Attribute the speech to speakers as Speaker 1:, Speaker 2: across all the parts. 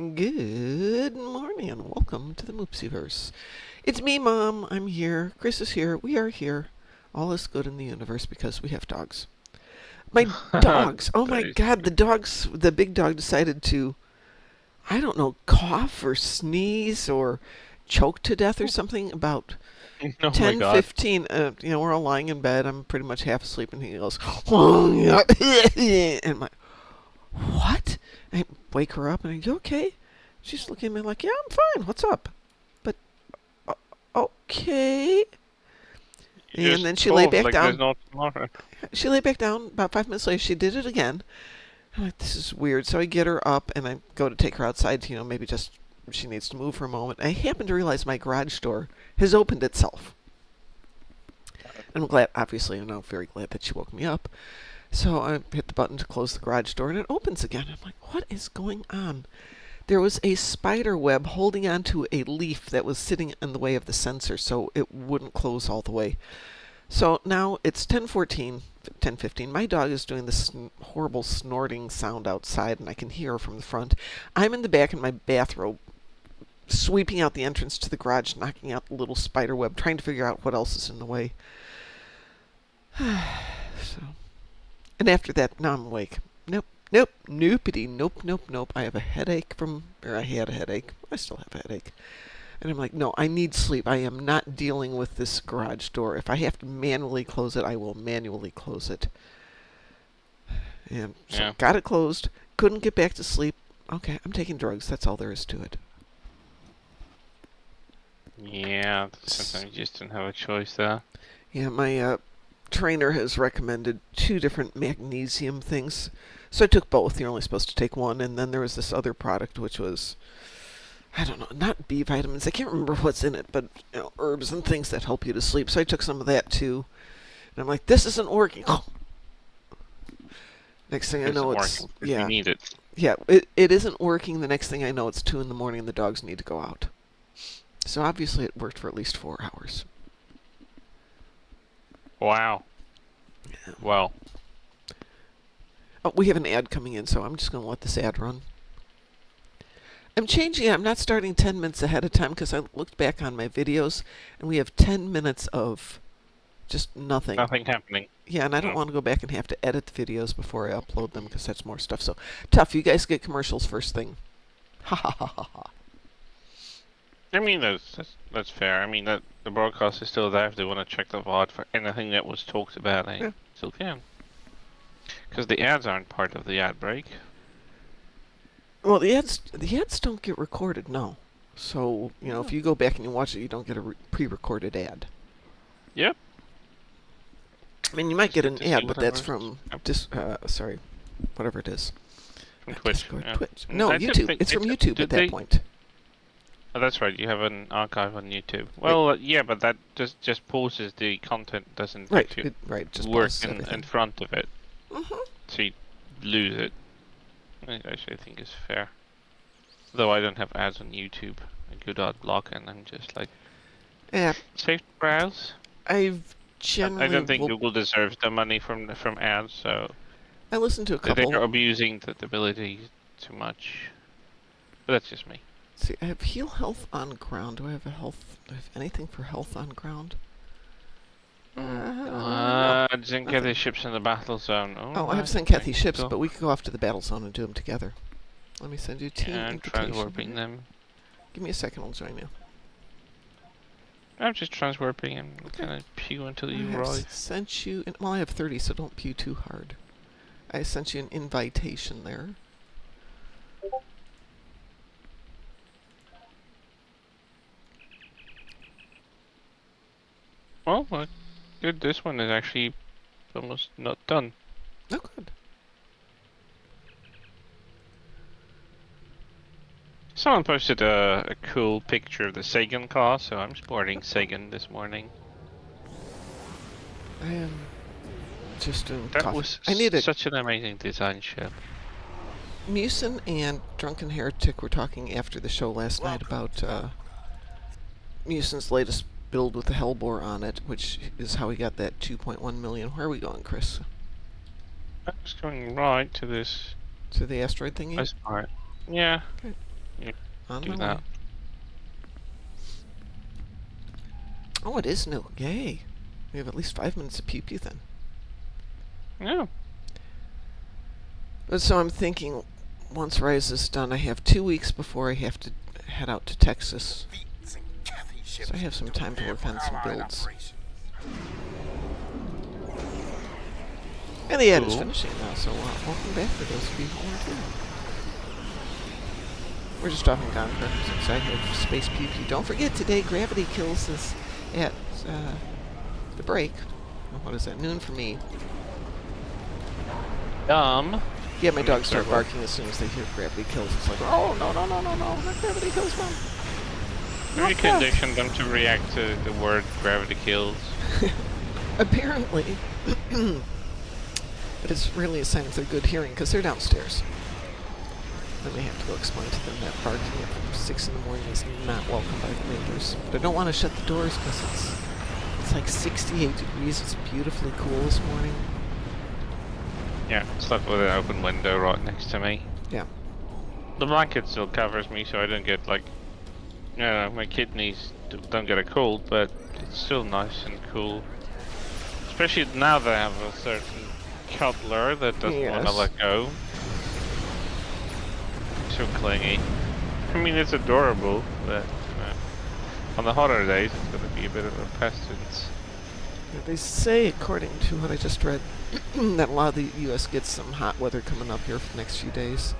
Speaker 1: Good morning and welcome to the Moopsyverse. It's me, Mom. I'm here. Chris is here. We are here. All is good in the universe because we have dogs. My dogs! Oh my god, the dogs, the big dog decided to, I don't know, cough or sneeze or choke to death or something about
Speaker 2: Oh my
Speaker 1: 10,
Speaker 2: god.
Speaker 1: 15. We're all lying in bed. I'm pretty much half asleep and he goes, and my, what? I wake her up and I go, you okay? She's looking at me like, yeah, I'm fine. What's up? But, uh, okay. And then she lay back down. She lay back down. About 5 minutes later, she did it again. I'm like, this is weird. So I get her up and I go to take her outside to, maybe just she needs to move for a moment. I happen to realize my garage door has opened itself. I'm glad, obviously, very glad that she woke me up. So I hit the button to close the garage door and it opens again. I'm like, what is going on? There was a spider web holding onto a leaf that was sitting in the way of the sensor so it wouldn't close all the way. So now it's 10:15. My dog is doing this horrible snorting sound outside and I can hear her from the front. I'm in the back in my bathrobe, sweeping out the entrance to the garage, knocking out the little spider web, trying to figure out what else is in the way. And after that, now I'm awake. Nope. I have a headache I had a headache. I still have a headache. And I'm like, no, I need sleep. I am not dealing with this garage door. If I have to manually close it, I will manually close it. And so got it closed. Couldn't get back to sleep. Okay, I'm taking drugs. That's all there is to it.
Speaker 2: Yeah, sometimes you just don't have a choice there.
Speaker 1: Yeah, my trainer has recommended 2 different magnesium things. So I took both. You're only supposed to take one. And then there was this other product, which was, I don't know, not B vitamins. I can't remember what's in it, but herbs and things that help you to sleep. So I took some of that too. And I'm like, this isn't working. Next thing I know, it's
Speaker 2: You need it.
Speaker 1: Yeah, it isn't working. The next thing I know, it's 2 in the morning and the dogs need to go out. So obviously it worked for at least 4 hours.
Speaker 2: Wow.
Speaker 1: Yeah.
Speaker 2: Well.
Speaker 1: Oh, we have an ad coming in, so I'm just going to let this ad run. I'm changing it. I'm not starting 10 minutes ahead of time because I looked back on my videos and we have 10 minutes of just nothing.
Speaker 2: Nothing happening.
Speaker 1: Yeah, and I don't want to go back and have to edit the videos before I upload them because that's more stuff. So, tough. You guys get commercials first thing. Ha ha ha ha ha.
Speaker 2: I mean, that's fair. I mean, that the broadcast is still there. If they want to check the VOD for anything that was talked about, they still can. Because the ads aren't part of the ad break.
Speaker 1: Well, the ads don't get recorded, no. So, if you go back and you watch it, you don't get a pre-recorded ad.
Speaker 2: Yep.
Speaker 1: I mean, you might get an ad, but that's from whatever it is.
Speaker 2: From Twitch.
Speaker 1: Yeah. Twitch. No, YouTube. It's from YouTube at that point.
Speaker 2: Oh, that's right. You have an archive on YouTube. Well, yeah, but that just pauses the content. Doesn't
Speaker 1: just
Speaker 2: work in front of it.
Speaker 1: Mm-hmm.
Speaker 2: So you lose it. I actually think it's fair. Though I don't have ads on YouTube. A good ad block, and I'm just like, safe to browse.
Speaker 1: I
Speaker 2: don't think Google deserves the money from ads, so
Speaker 1: I listened to a couple.
Speaker 2: They're abusing the ability too much. But that's just me.
Speaker 1: See, I have heal health on ground. Do I have anything for health on ground?
Speaker 2: Zenkethy ships in the battle zone.
Speaker 1: I have Zenkethy ships, but we could go off to the battle zone and do them together. Let me send you team invitation.
Speaker 2: Transwarping them.
Speaker 1: Give me a second, I'll join you.
Speaker 2: I'm just transwarping and kind of pew until you arrive.
Speaker 1: Sent you. I have 30, so don't pew too hard. I sent you an invitation there.
Speaker 2: Well, good. This one is actually almost not done.
Speaker 1: Oh, good.
Speaker 2: Someone posted a cool picture of the Sagan car, so I'm sporting Sagan this morning.
Speaker 1: I am just doing
Speaker 2: That was such an amazing design ship.
Speaker 1: Musin and Drunken Heretic were talking after the show last night about Musin's latest build with the Hellbore on it, which is how he got that 2.1 million. Where are we going, Chris?
Speaker 2: I was going right to this.
Speaker 1: To the asteroid thingy?
Speaker 2: This part. Yeah.
Speaker 1: Okay.
Speaker 2: Yeah,
Speaker 1: On
Speaker 2: do
Speaker 1: my
Speaker 2: that.
Speaker 1: way. Oh, it is new. Yay. We have at least 5 minutes of pew-pew then.
Speaker 2: Yeah.
Speaker 1: So I'm thinking, once Rise is done, I have 2 weeks before I have to head out to Texas. So I have some time to work on some builds. And the ad is
Speaker 2: Cool.
Speaker 1: finishing now, so welcome back for those of you who aren't here. We're just off and gone for since I have Space PP. Don't forget, today Gravity Kills is at the break. What is that, noon for me. Yeah, my dogs start barking as soon as they hear Gravity Kills. It's like, oh, no, not Gravity Kills, Mom.
Speaker 2: We conditioned them to react to the word gravity kills.
Speaker 1: Apparently. But it's really a sign of their good hearing, because they're downstairs. Then I have to go explain to them that barking at 6 in the morning is not welcome by the neighbors. But I don't want to shut the doors because it's like 68 degrees. It's beautifully cool this morning.
Speaker 2: Yeah, slept with an open window right next to me.
Speaker 1: Yeah.
Speaker 2: The blanket still covers me, so I don't get like, you know, my kidneys don't get a cold, but it's still nice and cool. Especially now that I have a certain cuddler that doesn't want to let go. So clingy. I mean, it's adorable, but on the hotter days, it's going to be a bit of a pestilence.
Speaker 1: They say, according to what I just read, that a lot of the U.S. gets some hot weather coming up here for the next few days.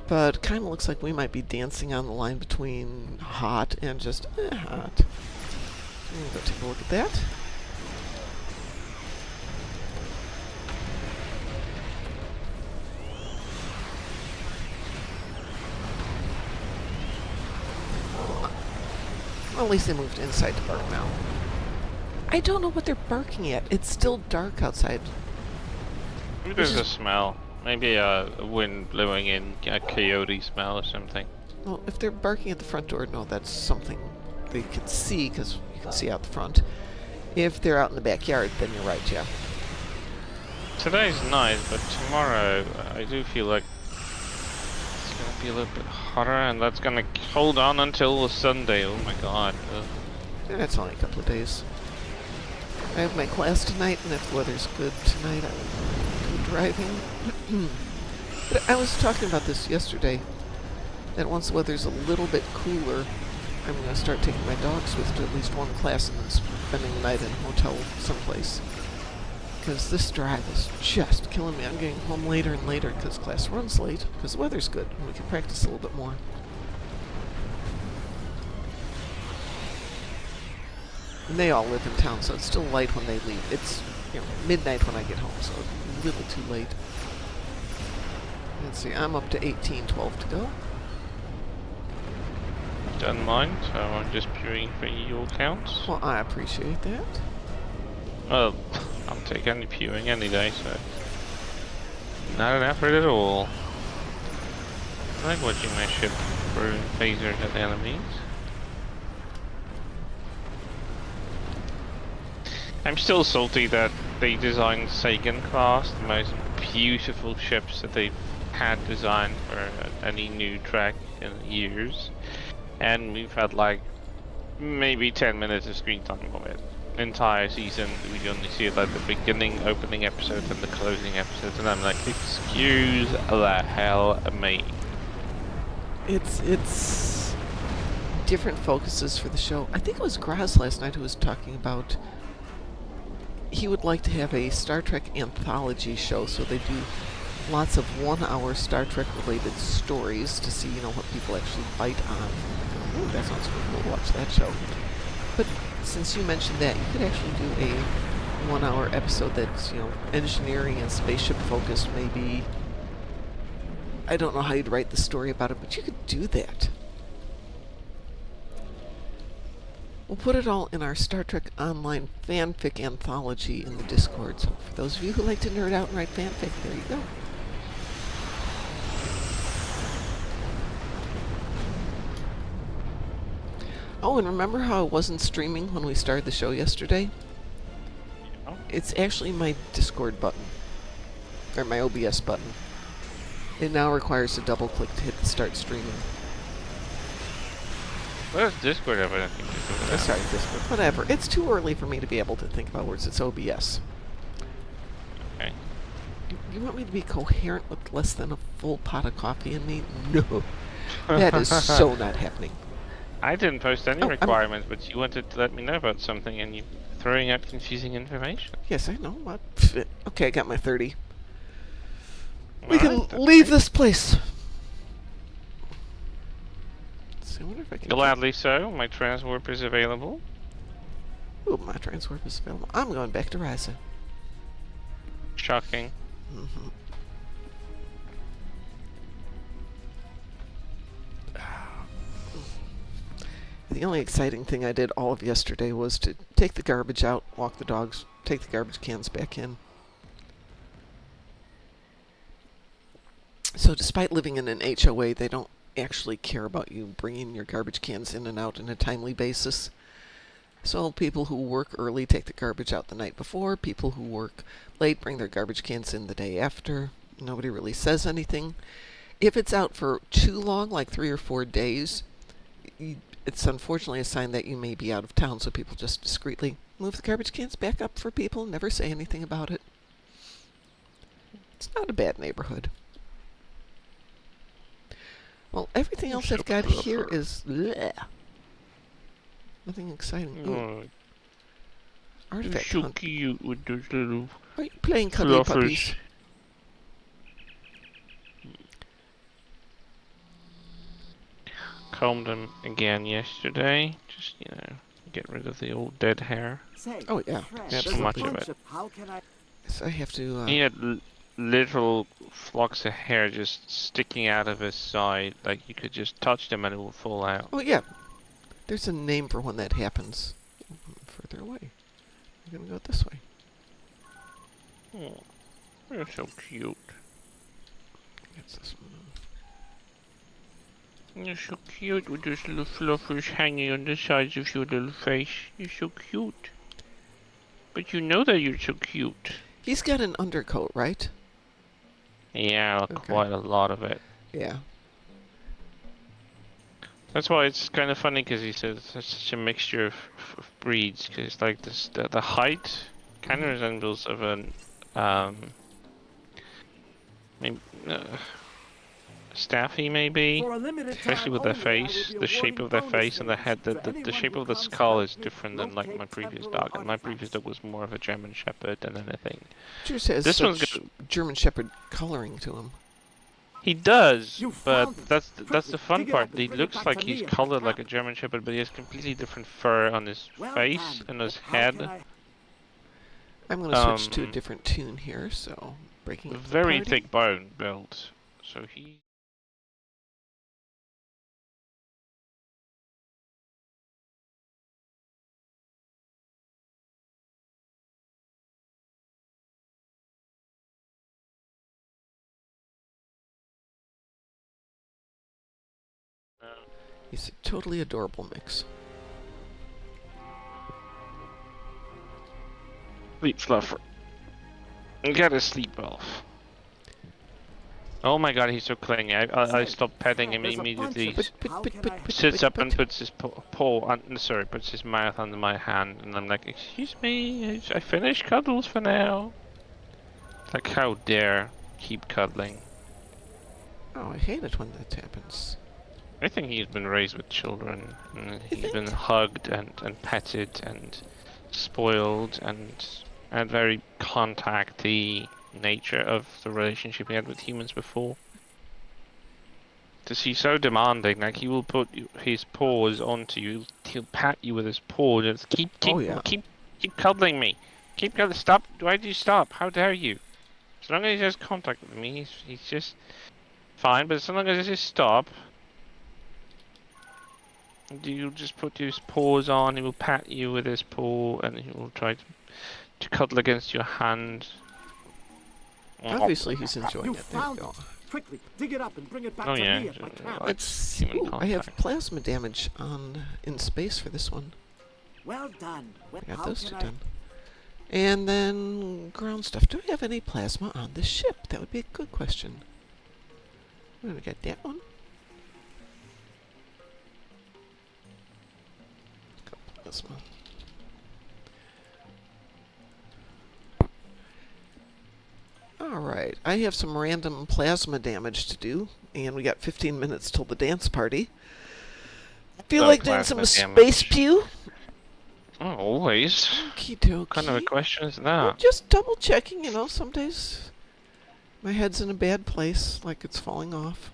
Speaker 1: But it kind of looks like we might be dancing on the line between hot and just hot. We'll go take a look at that. Well, at least they moved inside to bark now. I don't know what they're barking at. It's still dark outside.
Speaker 2: Maybe there's a smell. Maybe a wind blowing in, a coyote smell or something.
Speaker 1: Well, if they're barking at the front door, no, that's something they can see, because you can see out the front. If they're out in the backyard, then you're right, yeah.
Speaker 2: Today's nice, but tomorrow I do feel like it's gonna be a little bit hotter, and that's gonna hold on until Sunday. Oh my god.
Speaker 1: And that's only a couple of days. I have my class tonight, and if the weather's good tonight, I'm driving. But I was talking about this yesterday, that once the weather's a little bit cooler, I'm going to start taking my dogs with to at least one class and then spending the night in a hotel someplace. Because this drive is just killing me. I'm getting home later and later because class runs late, because the weather's good, and we can practice a little bit more. And they all live in town, so it's still light when they leave. It's, you know, midnight when I get home, so it's a little too late. Let's see, I'm up to 18:12 to go.
Speaker 2: Don't mind, so I'm just queuing for your counts.
Speaker 1: Well, I appreciate that.
Speaker 2: Well, I'll take any queuing any day, so not an effort at all. I like watching my ship through phasers at enemies. I'm still salty that they designed Sagan class, the most beautiful ships that they've had designed for any new track in years. And we've had like maybe 10 minutes of screen time of it. Entire season, we only see it like the beginning, opening episode and the closing episode, and I'm like, excuse the hell me.
Speaker 1: It's different focuses for the show. I think it was Graz last night who was talking about he would like to have a Star Trek anthology show, so they do lots of 1-hour Star Trek related stories to see, you know, what people actually bite on. Ooh, that sounds cool. We'll watch that show. But since you mentioned that, you could actually do a 1-hour episode that's, you know, engineering and spaceship focused, maybe. I don't know how you'd write the story about it, but you could do that. We'll put it all in our Star Trek Online fanfic anthology in the Discord. So for those of you who like to nerd out and write fanfic, there you go. Oh, and remember how it wasn't streaming when we started the show yesterday?
Speaker 2: Yeah.
Speaker 1: It's actually my Discord button. Or my OBS button. It now requires a double click to hit the start streaming.
Speaker 2: What does Discord have anything to do with that?
Speaker 1: Sorry, Discord. Whatever. It's too early for me to be able to think about words. It's OBS.
Speaker 2: Okay.
Speaker 1: You want me to be coherent with less than a full pot of coffee in me? No. That is so not happening.
Speaker 2: I didn't post any
Speaker 1: Oh,
Speaker 2: requirements, but you wanted to let me know about something, and you throwing out confusing information.
Speaker 1: Yes, I know. What? Okay, I got my 30. We
Speaker 2: Alright,
Speaker 1: can leave
Speaker 2: great.
Speaker 1: this place. I wonder if I can.
Speaker 2: Gladly so. My transwarp is available.
Speaker 1: Ooh, my transwarp is available. I'm going back to Ryza.
Speaker 2: Shocking.
Speaker 1: Mm-hmm. The only exciting thing I did all of yesterday was to take the garbage out, walk the dogs, take the garbage cans back in. So despite living in an HOA, they don't actually care about you bringing your garbage cans in and out on a timely basis. So people who work early take the garbage out the night before. People who work late bring their garbage cans in the day after. Nobody really says anything. If it's out for too long, like 3 or 4 days, it's unfortunately a sign that you may be out of town, so people just discreetly move the garbage cans back up for people, never say anything about it. It's not a bad neighborhood. Well, everything else I've got here is bleh. Nothing exciting. Ooh. Artifact
Speaker 2: You're so
Speaker 1: hunt.
Speaker 2: cute with those little
Speaker 1: Are you playing cuddly
Speaker 2: fluffers.
Speaker 1: puppies?
Speaker 2: Combed them again yesterday. Just, get rid of the old dead hair.
Speaker 1: Oh, yeah.
Speaker 2: So much of it.
Speaker 1: Yes, I have to...
Speaker 2: He had literal flocks of hair just sticking out of his side. Like, you could just touch them and it would fall out.
Speaker 1: Oh, yeah. There's a name for when that happens. Further away. I'm gonna go this way.
Speaker 2: Oh, you're so cute.
Speaker 1: It's this one.
Speaker 2: You're so cute with those little fluffers hanging on the sides of your little face. You're so cute. But you know that you're so cute.
Speaker 1: He's got an undercoat, right?
Speaker 2: Yeah,
Speaker 1: Okay.
Speaker 2: quite a lot of it.
Speaker 1: Yeah.
Speaker 2: That's why it's kind of funny, because he says it's such a mixture of breeds. Because like this, the height kind of resembles of an maybe, Staffy maybe, especially with their face, the shape of their face and the head. The shape of the skull is different than like my previous dog, and my previous dog was more of a German Shepherd than anything.
Speaker 1: Yours has
Speaker 2: This one's
Speaker 1: such German Shepherd coloring to him.
Speaker 2: He does, but that's the fun part. He looks like he's colored like a German Shepherd, but he has completely different fur on his face and his head.
Speaker 1: I'm going to switch to a different tune here, so breaking up the
Speaker 2: Very
Speaker 1: party.
Speaker 2: thick bone build. So he.
Speaker 1: He's a totally adorable mix.
Speaker 2: Sleep fluffer. Gotta sleep off. Oh my god, he's so clingy. I stopped petting him immediately. Sits up and puts his puts his mouth under my hand, and I'm like, excuse me, I finished cuddles for now. Like, how dare keep cuddling.
Speaker 1: Oh, I hate it when that happens.
Speaker 2: I think he's been raised with children, and he's been hugged and petted and spoiled, and very contacty nature of the relationship he had with humans before. Because he's so demanding, like he will put his paws onto you, he'll pat you with his paw, just keep cuddling me, keep cuddling, stop, why do you stop, how dare you? As long as he has contact with me, he's just fine, but as long as he just stop, you'll just put his paws on, he will pat you with his paw, and he will try to cuddle against your hand.
Speaker 1: Obviously, he's enjoying it. There you go.
Speaker 3: Quickly, dig it up and bring it back
Speaker 2: Oh
Speaker 3: to
Speaker 2: yeah,
Speaker 3: me if I can.
Speaker 1: Let's. Ooh, I have plasma damage in space for this one.
Speaker 3: Well done.
Speaker 1: I got those two done. And then ground stuff. Do I have any plasma on this ship? That would be a good question. I got that one. This one. Alright, I have some random plasma damage to do, and we got 15 minutes till the dance party. Feel
Speaker 2: No
Speaker 1: like doing some
Speaker 2: plasma
Speaker 1: space
Speaker 2: damage.
Speaker 1: pew?
Speaker 2: Oh, always.
Speaker 1: Okie dokie.
Speaker 2: What kind of a question is
Speaker 1: Well,
Speaker 2: that?
Speaker 1: just double checking, you know, some days my head's in a bad place, like it's falling off.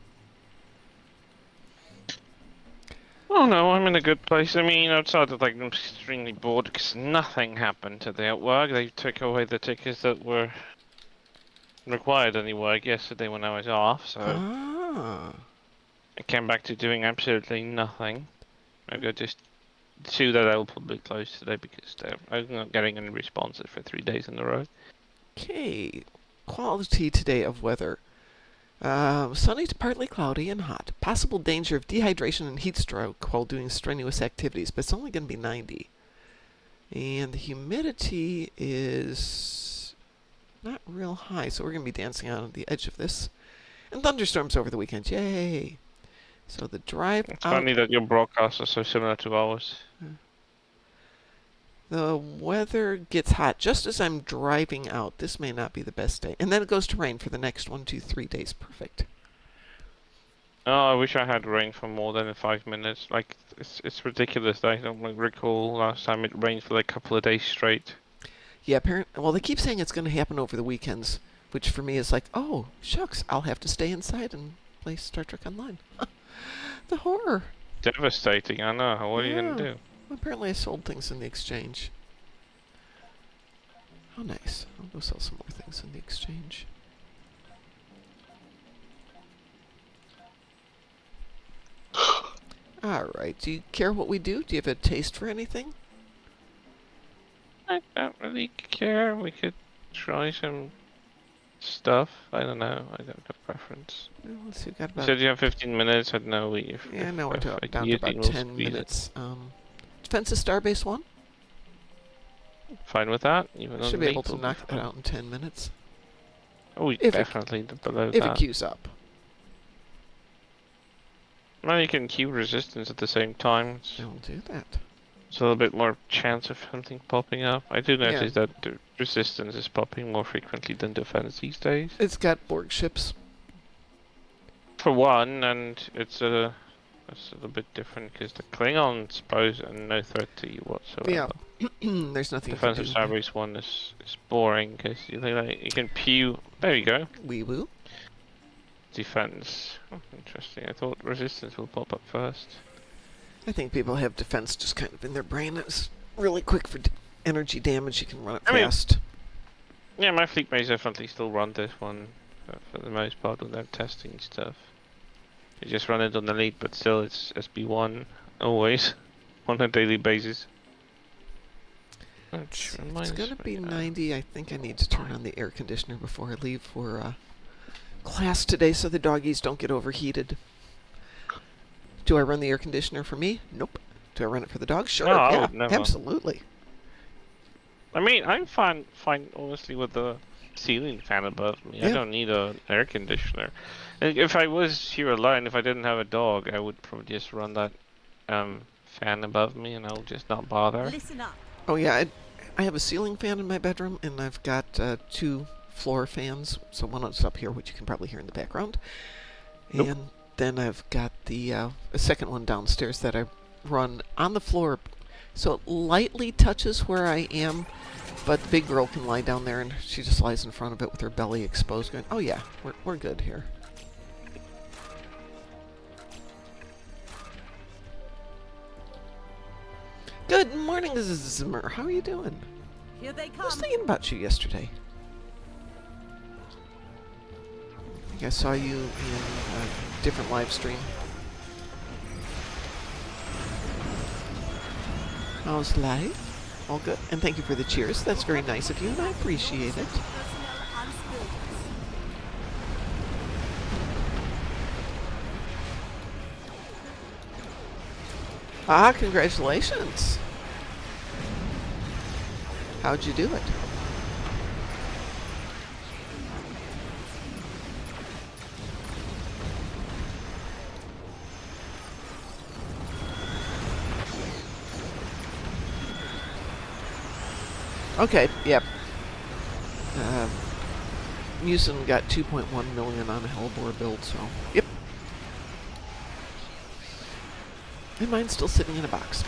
Speaker 2: Oh no, I'm in a good place. I mean, outside of like I'm extremely bored because nothing happened today at work. They took away the tickets that were required any work yesterday when I was off, so
Speaker 1: Ah.
Speaker 2: I came back to doing absolutely nothing. I've got just 2 that I will probably close today because I'm not getting any responses for 3 days in a row.
Speaker 1: Okay. Quality today of weather. Sunny to partly cloudy and hot. Possible danger of dehydration and heat stroke while doing strenuous activities, but it's only going to be 90. And the humidity is not real high, so we're going to be dancing on the edge of this. And thunderstorms over the weekend. Yay! So the drive
Speaker 2: It's
Speaker 1: out...
Speaker 2: funny that your broadcasts are so similar to ours.
Speaker 1: The weather gets hot just as I'm driving out. This may not be the best day. And then it goes to rain for the next 1, 2, 3 days. Perfect.
Speaker 2: Oh, I wish I had rain for more than 5 minutes. Like, it's ridiculous. I don't recall last time it rained for like a couple of days straight.
Speaker 1: Yeah, apparently. Well, they keep saying it's going to happen over the weekends, which for me is like, oh, shucks, I'll have to stay inside and play Star Trek Online. The horror.
Speaker 2: Devastating, I know. What are you gonna do?
Speaker 1: Well, apparently I sold things in the exchange. How nice. I'll go sell some more things in the exchange. Alright, do you care what we do? Do you have a taste for anything?
Speaker 2: I don't really care. We could try some stuff. I don't know. I don't have a preference.
Speaker 1: Well, let's see, we've got
Speaker 2: You
Speaker 1: about...
Speaker 2: said you have 15 minutes. I don't know if
Speaker 1: Yeah, now we're
Speaker 2: if I
Speaker 1: down to
Speaker 2: use
Speaker 1: about
Speaker 2: it, we'll
Speaker 1: 10
Speaker 2: squeeze it.
Speaker 1: minutes. Defensive Starbase 1?
Speaker 2: Fine with that. Even on
Speaker 1: Should
Speaker 2: the
Speaker 1: be able
Speaker 2: meat
Speaker 1: to
Speaker 2: will
Speaker 1: knock
Speaker 2: be
Speaker 1: that
Speaker 2: fine.
Speaker 1: out in 10 minutes.
Speaker 2: Oh,
Speaker 1: If it-
Speaker 2: definitely below
Speaker 1: If it
Speaker 2: that.
Speaker 1: queues up.
Speaker 2: Well, you can queue resistance at the same time.
Speaker 1: I'll do that.
Speaker 2: It's a little bit more chance of something popping up. I do
Speaker 1: Yeah.
Speaker 2: notice that the resistance is popping more frequently than defense these days.
Speaker 1: It's got Borg ships.
Speaker 2: For one, and it's a little bit different because the Klingons pose no threat to you whatsoever.
Speaker 1: Yeah. There's nothing
Speaker 2: Defensive
Speaker 1: you can do.
Speaker 2: Starbase 1 is boring because you can pew. There you go.
Speaker 1: Wee woo.
Speaker 2: Defense. Oh, interesting. I thought resistance will pop up first.
Speaker 1: I think people have defense just kind of in their brain. It's really quick for energy damage. You can run it
Speaker 2: I mean-
Speaker 1: fast.
Speaker 2: Yeah, my fleet mates definitely still run this one for the most part when they're testing stuff. You just run it on the lead, but still it's SB1 always on a daily basis. Which
Speaker 1: It's
Speaker 2: reminds
Speaker 1: going to be
Speaker 2: me,
Speaker 1: 90. I think I need to turn on the air conditioner before I leave for class today so the doggies don't get overheated. Do I run the air conditioner for me? Nope. Do I run it for the dogs? Sure.
Speaker 2: No, I
Speaker 1: yeah,
Speaker 2: would never.
Speaker 1: absolutely.
Speaker 2: I mean, I'm fine honestly with the ceiling fan above me. I
Speaker 1: Yeah.
Speaker 2: don't need an air conditioner. And if I was here alone, if I didn't have a dog, I would probably just run that fan above me and I'll just not bother.
Speaker 4: Listen up.
Speaker 1: Oh, yeah. I have a ceiling fan in my bedroom, and I've got 2 floor fans. So one is up here, which you can probably hear in the background.
Speaker 2: Nope.
Speaker 1: And then I've got the a second one downstairs that I run on the floor. So it lightly touches where I am, but the big girl can lie down there, and she just lies in front of it with her belly exposed going, oh yeah, we're good here. Good morning, Zimmer. How are you doing?
Speaker 4: Here they
Speaker 1: I was
Speaker 4: come.
Speaker 1: thinking about you yesterday. I think I saw you in a different live stream. How's life? All good. And thank you for the cheers. That's very nice of you, and I appreciate it.
Speaker 4: Personnel unskilled.
Speaker 1: Ah, congratulations. How'd you do it? Okay, yep. Musin got 2.1 million on a Hellbore build, so yep. And mine's still sitting in a box,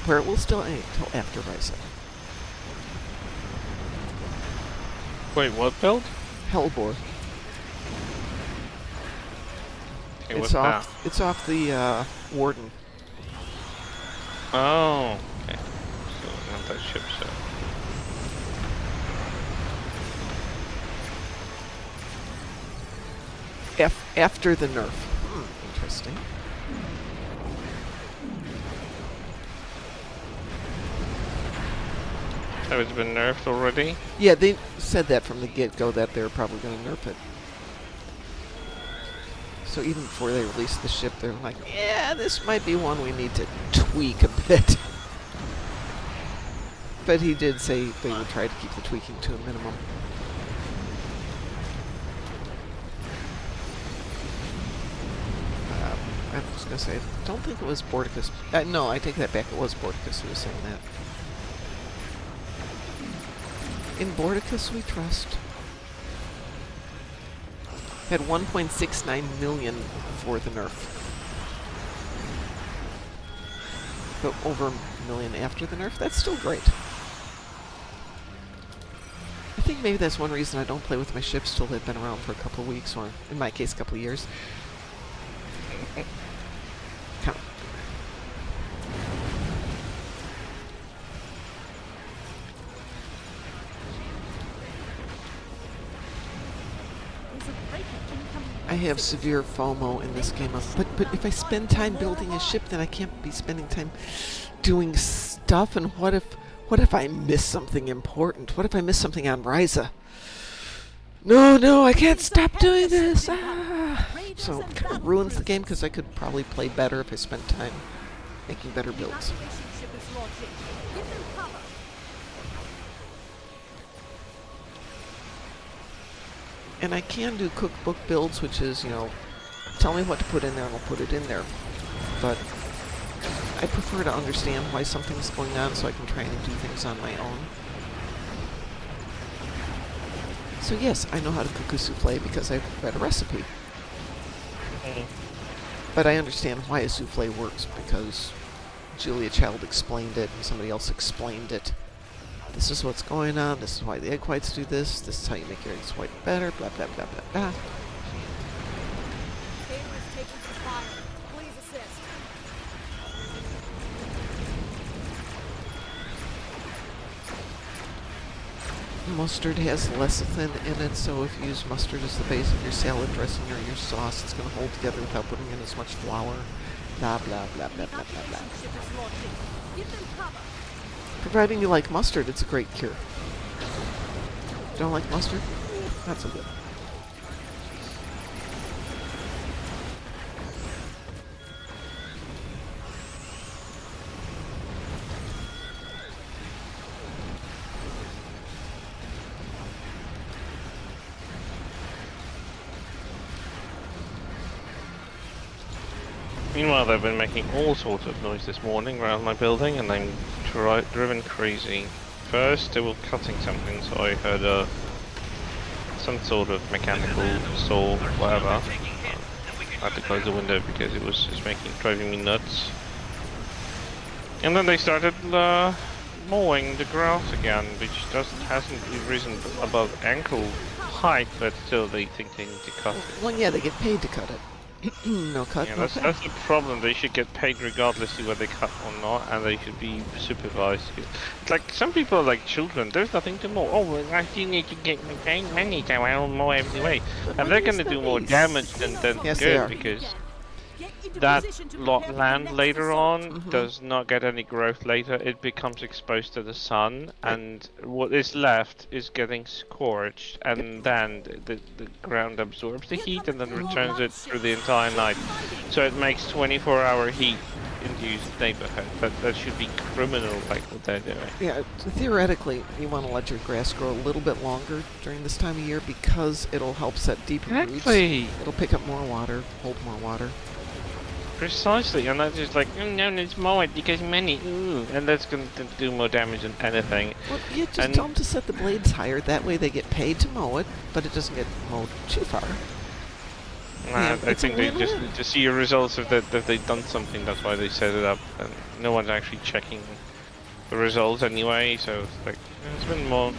Speaker 1: where it will still ain't till after Ryza.
Speaker 2: Wait, what build?
Speaker 1: Hellbore.
Speaker 2: Okay, what's that?
Speaker 1: It's off the Warden.
Speaker 2: Oh, okay. So not that ship set.
Speaker 1: After the nerf. Interesting.
Speaker 2: So it's been nerfed already?
Speaker 1: Yeah, they said that from the get-go that they were probably going to nerf it. So even before they released the ship, they're like, yeah, this might be one we need to tweak a bit. But he did say they would try to keep the tweaking to a minimum. I was going to say, I don't think it was Borticus. No, I take that back. It was Borticus who was saying that. In Borticus we trust. Had 1.69 million for the nerf. But over a million after the nerf, that's still great. I think maybe that's one reason I don't play with my ships till they've been around for a couple of weeks, or in my case, a couple of years. Count.
Speaker 4: There's a breaker incoming.
Speaker 1: I have severe FOMO in this game. But if I spend time building a ship, then I can't be spending time doing stuff. And what if I miss something important? What if I miss something on Ryza? No, I can't stop doing this. So it kind of ruins the game because I could probably play better if I spent time making better builds.
Speaker 4: Evacuation ship is launching. Give them cover.
Speaker 1: And I can do cookbook builds, which is, tell me what to put in there and I'll put it in there. But I prefer to understand why something's going on so I can try and do things on my own. So yes, I know how to cook a souffle because I've read a recipe. But I understand why a souffle works because Julia Child explained it and somebody else explained it. This is what's going on, this is why the egg whites do this is how you make your eggs white better, blah blah blah blah blah.
Speaker 4: Taylor is taking some fire. Please assist.
Speaker 1: Mustard has lecithin in it, so if you use mustard as the base of your salad dressing or your sauce, it's going to hold together without putting in as much flour. Blah blah blah blah blah blah blah.
Speaker 4: Evacuation ship is launching. Give them cover.
Speaker 1: Providing you like mustard, it's a great cure. Don't like mustard? Not so good.
Speaker 2: Meanwhile, they've been making all sorts of noise this morning around my building, and I'm driven crazy. First, they were cutting something, so I heard some sort of mechanical saw, whatever. I had to close the window because it was just driving me nuts. And then they started mowing the grass again, which hasn't risen above ankle height, but still they think they need to cut it.
Speaker 1: Well, yeah, they get paid to cut it. No cut,
Speaker 2: Yeah,
Speaker 1: no
Speaker 2: that's
Speaker 1: pay.
Speaker 2: the problem. They should get paid regardless of whether they cut or not, and they should be supervised. It's like some people are like children. There's nothing to mow. Oh, well, I still need to get my paying money, so I'll mow every way. And they're going to do more damage than
Speaker 1: Yes, they are.
Speaker 2: good because
Speaker 4: Get into
Speaker 2: that
Speaker 4: position to prepare for the
Speaker 2: land
Speaker 4: next
Speaker 2: later
Speaker 4: assault.
Speaker 2: on does not get any growth later. It becomes exposed to the sun, and what is left is getting scorched, and then the ground absorbs the heat and then returns it through the entire night. So it makes 24-hour heat induced neighborhood. That should be criminal, like what they're doing.
Speaker 1: Yeah, theoretically, you want to let your grass grow a little bit longer during this time of year because it'll help set deeper roots.
Speaker 2: Exactly.
Speaker 1: It'll pick up more water, hold more water.
Speaker 2: Precisely, and that's just like, no, let's mow it because money, ooh, and that's going to do more damage than anything.
Speaker 1: Well, you just
Speaker 2: And
Speaker 1: tell them to set the blades higher. That way they get paid to mow it, but it doesn't get mowed too far. Yeah,
Speaker 2: I
Speaker 1: it's a
Speaker 2: think they just
Speaker 1: win-win.
Speaker 2: need to see a results of that they've done something. That's why they set it up, and no one's actually checking the results anyway. So it's like it's been mown.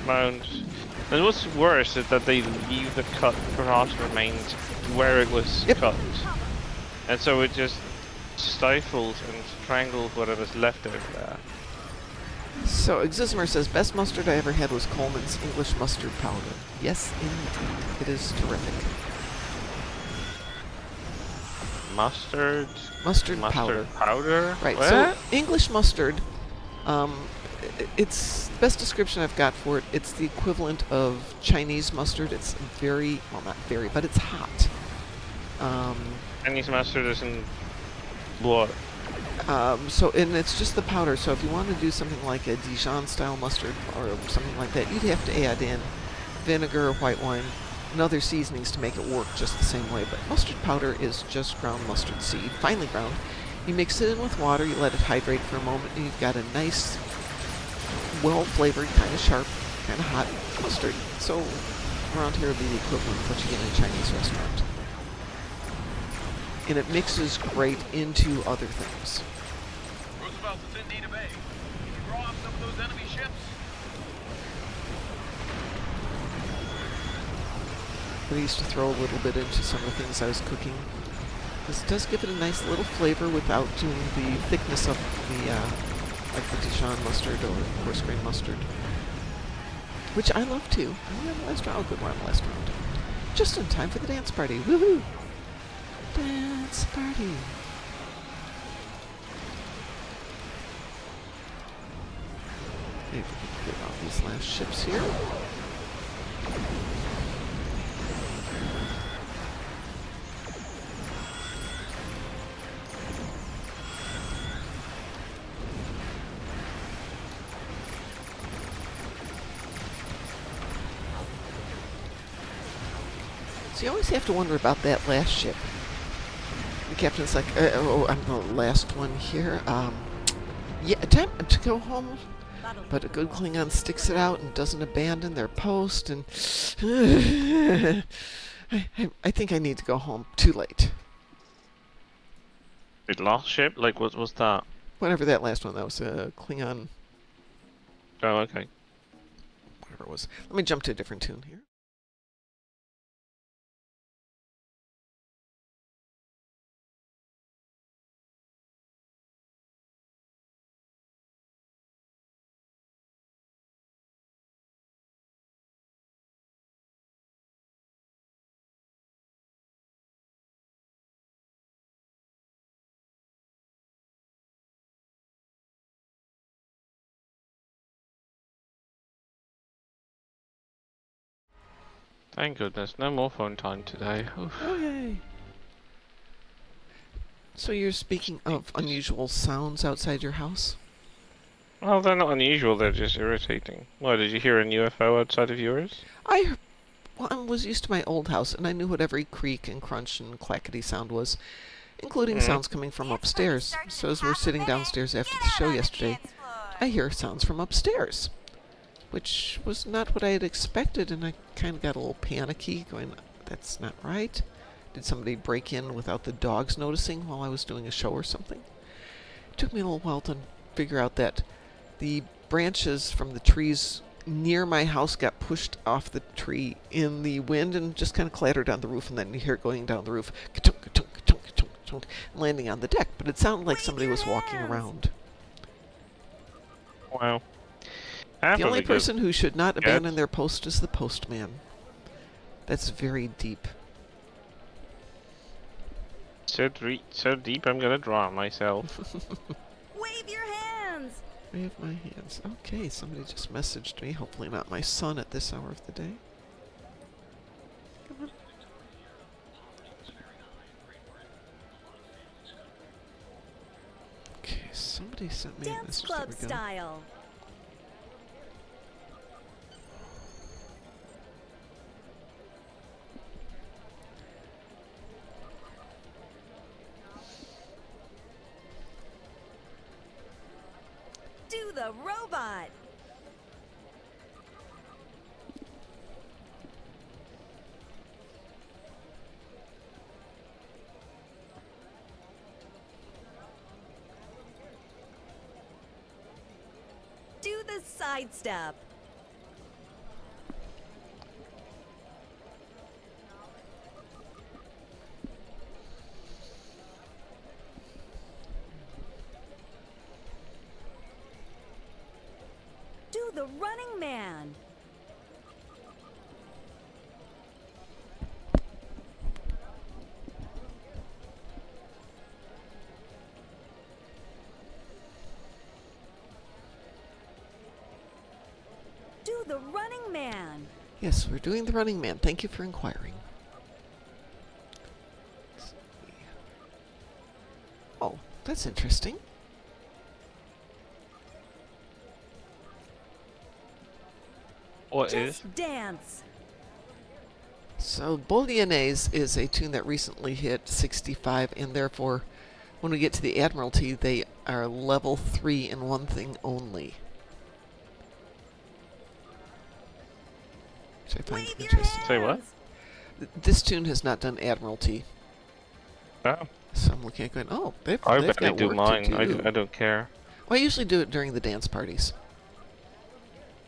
Speaker 2: And what's worse is that they leave the cut grass remains where it was
Speaker 1: Yep.
Speaker 2: cut, and so it just stifles and strangles whatever's left of it there.
Speaker 1: So, Exismer says, best mustard I ever had was Coleman's English mustard powder. Yes, indeed. It is terrific.
Speaker 2: Mustard
Speaker 1: Mustard powder.
Speaker 2: powder?
Speaker 1: Right,
Speaker 2: What?
Speaker 1: so English mustard, it's the best description I've got for it. It's the equivalent of Chinese mustard. It's very, well, not very, but it's hot.
Speaker 2: Chinese mustard isn't what?
Speaker 1: And it's just the powder. So if you want to do something like a Dijon-style mustard or something like that, you'd have to add in vinegar, white wine, and other seasonings to make it work just the same way. But mustard powder is just ground mustard seed, finely ground. You mix it in with water, you let it hydrate for a moment, and you've got a nice, well-flavored, kind of sharp, kind of hot mustard. So around here would be the equivalent of what you get in a Chinese restaurant. And it mixes great into other things.
Speaker 5: Roosevelt is in need of aid. Can you draw off some of those enemy ships?
Speaker 1: I used to throw a little bit into some of the things I was cooking. This does give it a nice little flavor without doing the thickness of the, like the Dijon mustard or coarse grain mustard. Which I love too. I had last round, good one last round. Just in time for the dance party. Woohoo! Dance party. Maybe we can get all these last ships here. So you always have to wonder about that last ship. The captain's like, I'm the last one here. Yeah, time to go home. But a good Klingon sticks it out and doesn't abandon their post, and I think I need to go home. Too late.
Speaker 2: The last ship? Like, what was that?
Speaker 1: Whatever that last one, that was a Klingon,
Speaker 2: Oh, okay.
Speaker 1: whatever it was. Let me jump to a different tune here.
Speaker 2: Thank goodness, no more phone time today. Oof.
Speaker 1: Oh, yay. So you're speaking of unusual sounds outside your house?
Speaker 2: Well, they're not unusual, they're just irritating. Why, did you hear a UFO outside of yours?
Speaker 1: Well, I was used to my old house, and I knew what every creak and crunch and clackety sound was, including sounds coming from upstairs. So as we're sitting downstairs after the show yesterday, I hear sounds from upstairs, which was not what I had expected, and I kind of got a little panicky, going, that's not right. Did somebody break in without the dogs noticing while I was doing a show or something? It took me a little while to figure out that the branches from the trees near my house got pushed off the tree in the wind and just kind of clattered on the roof, and then you hear it going down the roof, ka-tunk, ka-tunk, ka-tunk, ka-tunk, ka-tunk, landing on the deck, but it sounded like somebody was walking around.
Speaker 2: Wow.
Speaker 1: The only person who should not abandon their post is the postman. That's very deep.
Speaker 2: So deep, I'm gonna drown myself.
Speaker 4: Wave your hands!
Speaker 1: Wave my hands. Okay, somebody just messaged me. Hopefully not my son at this hour of the day. Come on. Okay, somebody sent me a
Speaker 4: Dance
Speaker 1: message.
Speaker 4: club
Speaker 1: There we go.
Speaker 4: style. the robot. Do the sidestep. Do the running man. Do the running man.
Speaker 1: Yes, we're doing the running man. Thank you for inquiring. Oh, that's interesting.
Speaker 2: What is?
Speaker 4: Just dance.
Speaker 1: So, Bolognese is a tune that recently hit 65, and therefore, when we get to the Admiralty, they are level 3 in one thing only. Which I find
Speaker 4: Wave your
Speaker 1: interesting.
Speaker 2: Say what?
Speaker 4: hands.
Speaker 1: This tune has not done Admiralty,
Speaker 2: Oh,
Speaker 1: so I'm looking at going, oh, they've
Speaker 2: I
Speaker 1: got
Speaker 2: barely do
Speaker 1: work
Speaker 2: mine.
Speaker 1: to do.
Speaker 2: I don't care.
Speaker 1: Well, I usually do it during the dance parties.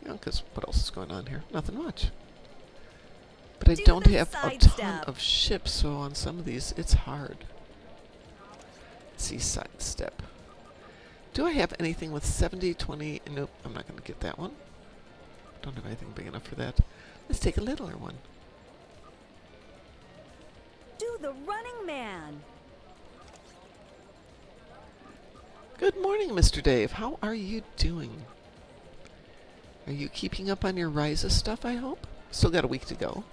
Speaker 1: You know, because what else is going on here? Nothing much. But I
Speaker 4: Do
Speaker 1: don't
Speaker 4: the
Speaker 1: have a ton
Speaker 4: sidestep.
Speaker 1: of ships, so on some of these, it's hard. Let's see, sidestep. Do I have anything with 70, 20? Nope, I'm not going to get that one. Don't have anything big enough for that. Let's take a littler one.
Speaker 4: Do the running man.
Speaker 1: Good morning, Mr. Dave. How are you doing? Are you keeping up on your Ryza stuff, I hope? Still got a week to go.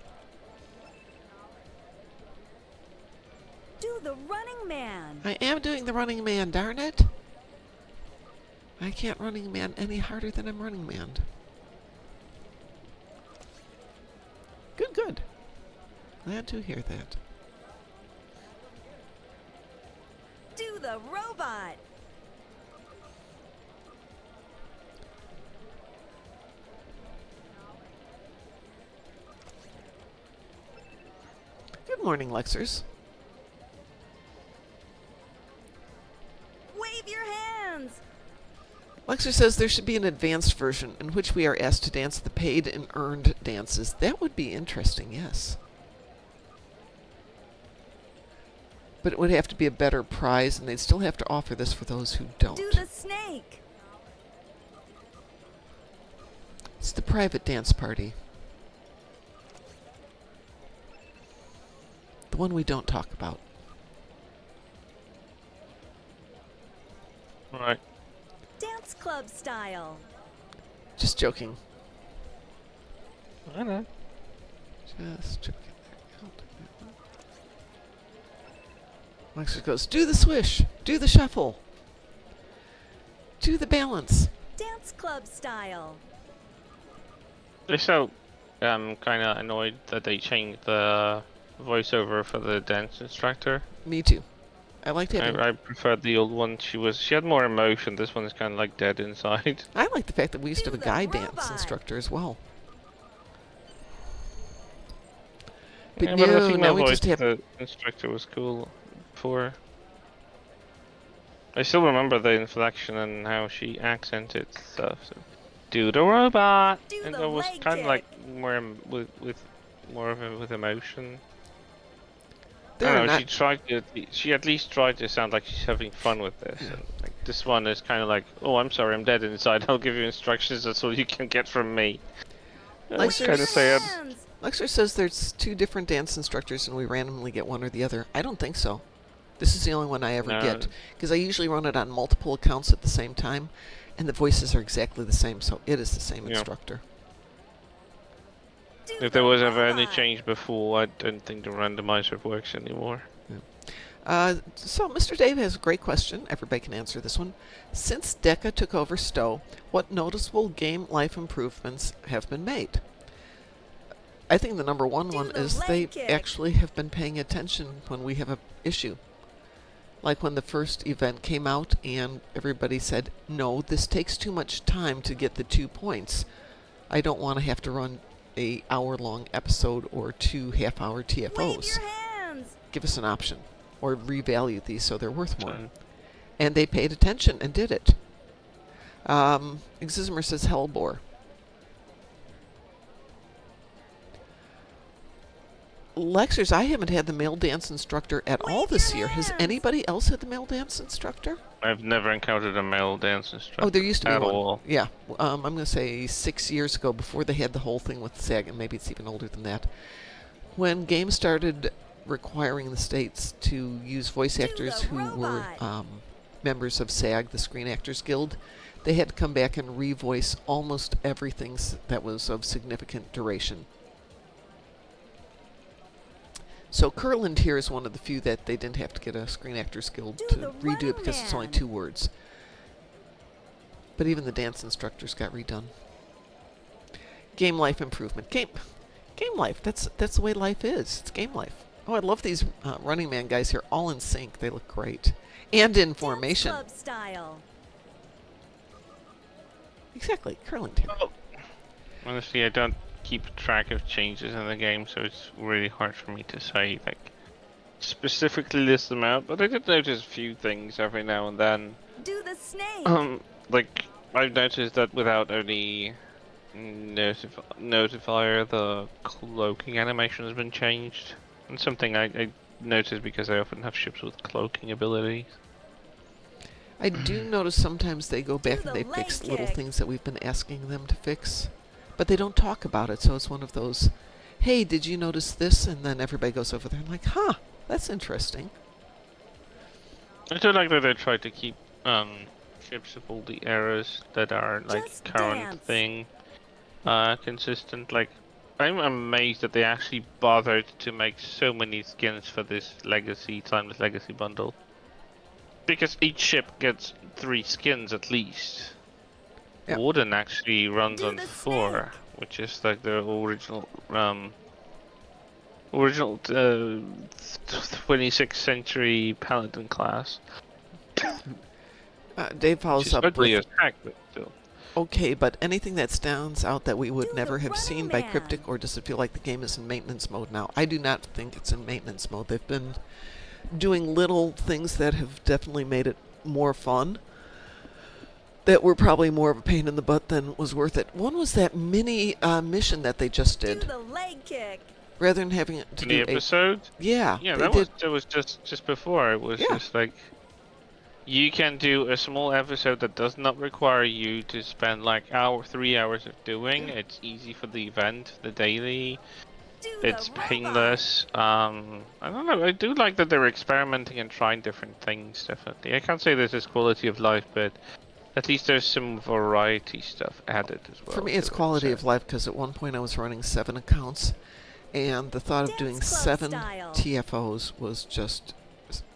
Speaker 4: Do the running man.
Speaker 1: I am doing the running man, darn it. I can't running man any harder than I'm running manned. Good, good. Glad to hear that.
Speaker 4: Do the robot.
Speaker 1: Good morning, Lexers.
Speaker 4: Wave your hands.
Speaker 1: Lexer says there should be an advanced version in which we are asked to dance the paid and earned dances. That would be interesting, yes. But it would have to be a better prize, and they'd still have to offer this for those who don't.
Speaker 4: Do the snake.
Speaker 1: It's the private dance party. The one we don't talk about.
Speaker 2: Right.
Speaker 4: Dance club style.
Speaker 1: Just joking.
Speaker 2: I know.
Speaker 1: Just joking. Lexer goes, do the swish, do the shuffle, do the balance.
Speaker 4: Dance club style.
Speaker 2: They're so kind of annoyed that they changed the voiceover for the dance instructor.
Speaker 1: Me too. I liked having.
Speaker 2: I preferred the old one. She had more emotion. This one is kind of like dead inside.
Speaker 1: I like the fact that we used to
Speaker 4: Do
Speaker 1: have a
Speaker 4: the
Speaker 1: guy
Speaker 4: robot.
Speaker 1: dance instructor as well. But
Speaker 2: Yeah,
Speaker 1: no,
Speaker 2: the female
Speaker 1: now we
Speaker 2: voice
Speaker 1: just have.
Speaker 2: the instructor was cool before. I still remember the inflection and how she accented stuff. So, do the robot,
Speaker 4: Do
Speaker 2: and
Speaker 4: the
Speaker 2: it was
Speaker 4: leg
Speaker 2: kind of
Speaker 4: kick.
Speaker 2: like more with more of it with emotion.
Speaker 1: There
Speaker 2: I
Speaker 1: are
Speaker 2: don't know.
Speaker 1: not.
Speaker 2: She at least tried to sound like she's having fun with this.
Speaker 1: Yeah.
Speaker 2: And, like this one is kind of like, oh, I'm sorry, I'm dead inside. I'll give you instructions. That's all you can get from me.
Speaker 1: Like
Speaker 2: It's kind of sad.
Speaker 4: Hands.
Speaker 1: Lexer says there's 2 different dance instructors and we randomly get one or the other. I don't think so. This is the only one I ever
Speaker 2: No.
Speaker 1: get because I usually run it on multiple accounts at the same time, and the voices are exactly the same, so it is the same
Speaker 2: Yeah.
Speaker 1: instructor.
Speaker 4: Do
Speaker 2: If there
Speaker 4: the
Speaker 2: was ever any
Speaker 4: robot.
Speaker 2: change before, I don't think the randomizer works anymore.
Speaker 1: So Mr. Dave has a great question. Everybody can answer this one. Since DECA took over Stowe, what noticeable game life improvements have been made? I think the number one
Speaker 4: Do
Speaker 1: one
Speaker 4: the
Speaker 1: is
Speaker 4: leg
Speaker 1: they
Speaker 4: kick.
Speaker 1: actually have been paying attention when we have an issue. Like when the first event came out and everybody said, no, this takes too much time to get the 2 points. I don't want to have to run a hour-long episode or 2 half-hour
Speaker 4: Wave
Speaker 1: TFOs.
Speaker 4: your hands.
Speaker 1: Give us an option. Or revalue these so they're worth more.
Speaker 2: So,
Speaker 1: And they paid attention and did it. Exismer says Hellbore. Lexers, I haven't had the male dance instructor at all
Speaker 4: Wave
Speaker 1: this
Speaker 4: your
Speaker 1: year. Has
Speaker 4: hands.
Speaker 1: anybody else had the male dance instructor?
Speaker 2: I've never encountered a male dance instructor.
Speaker 1: Oh, there used to be
Speaker 2: at
Speaker 1: one.
Speaker 2: all.
Speaker 1: Yeah, I'm going to say 6 years ago, before they had the whole thing with SAG, and maybe it's even older than that. When games started requiring the states to use voice
Speaker 4: Do
Speaker 1: actors
Speaker 4: the
Speaker 1: who were
Speaker 4: robot.
Speaker 1: members of SAG, the Screen Actors Guild, they had to come back and revoice almost everything that was of significant duration. So Kurland here is one of the few that they didn't have to get a Screen Actors Guild
Speaker 4: Do
Speaker 1: to
Speaker 4: the
Speaker 1: redo it
Speaker 4: Running
Speaker 1: because it's only
Speaker 4: Man.
Speaker 1: 2 words. But even the dance instructors got redone. Game life improvement. Game life. That's the way life is. It's game life. Oh, I love these Running Man guys here, all in sync. They look great, and in formation.
Speaker 4: Dance club style.
Speaker 1: Exactly, Kurland here.
Speaker 2: Oh. Honestly, I don't keep track of changes in the game, so it's really hard for me to say, like, specifically list them out. But I did notice a few things every now and then.
Speaker 4: Do the snake.
Speaker 2: Like, I've noticed that without any notifier, the cloaking animation has been changed. And something I noticed because I often have ships with cloaking abilities.
Speaker 1: I do notice sometimes they go back
Speaker 4: Do
Speaker 1: and
Speaker 4: the
Speaker 1: they fix
Speaker 4: leg
Speaker 1: little
Speaker 4: kick.
Speaker 1: things that we've been asking them to fix, but they don't talk about it. So it's one of those, hey, did you notice this? And then everybody goes over there and like, huh, that's interesting.
Speaker 2: I do like that they try to keep ships of all the eras that are like
Speaker 4: Just
Speaker 2: current
Speaker 4: dance.
Speaker 2: thing consistent. Like, I'm amazed that they actually bothered to make so many skins for this Timeless Legacy bundle. Because each ship gets 3 skins at least.
Speaker 1: Yep.
Speaker 2: Warden actually runs
Speaker 4: Do
Speaker 2: on
Speaker 4: the
Speaker 2: 4,
Speaker 4: snake.
Speaker 2: which is like the original 26th century Paladin class.
Speaker 1: Dave
Speaker 2: Which
Speaker 1: follows
Speaker 2: is
Speaker 1: up
Speaker 2: ugly
Speaker 1: with,
Speaker 2: as heck, but still.
Speaker 1: okay, but anything that stands out that we would
Speaker 4: Do
Speaker 1: never
Speaker 4: the
Speaker 1: have
Speaker 4: Running
Speaker 1: seen by
Speaker 4: Man.
Speaker 1: Cryptic, or does it feel like the game is in maintenance mode now? I do not think it's in maintenance mode. They've been doing little things that have definitely made it more fun, that were probably more of a pain in the butt than was worth it. One was that mini mission that they just
Speaker 4: Do
Speaker 1: did.
Speaker 4: the leg kick.
Speaker 1: Rather than having it to
Speaker 2: In the
Speaker 1: do
Speaker 2: episode?
Speaker 1: yeah,
Speaker 2: Yeah,
Speaker 1: they
Speaker 2: that
Speaker 1: did.
Speaker 2: was just before. It was
Speaker 1: Yeah.
Speaker 2: just like you can do a small episode that does not require you to spend like 3 hours of doing.
Speaker 1: Yeah.
Speaker 2: It's easy for the event, the daily.
Speaker 4: Do
Speaker 2: It's
Speaker 4: the robot.
Speaker 2: painless. I don't know. I do like that they're experimenting and trying different things. Definitely, I can't say this is quality of life, but at least there's some variety stuff added as well.
Speaker 1: For me, it's
Speaker 2: to it,
Speaker 1: quality
Speaker 2: so-
Speaker 1: of life, because at one point I was running 7 accounts, and the thought of
Speaker 4: Dance
Speaker 1: doing
Speaker 4: club
Speaker 1: 7
Speaker 4: style.
Speaker 1: TFOs was just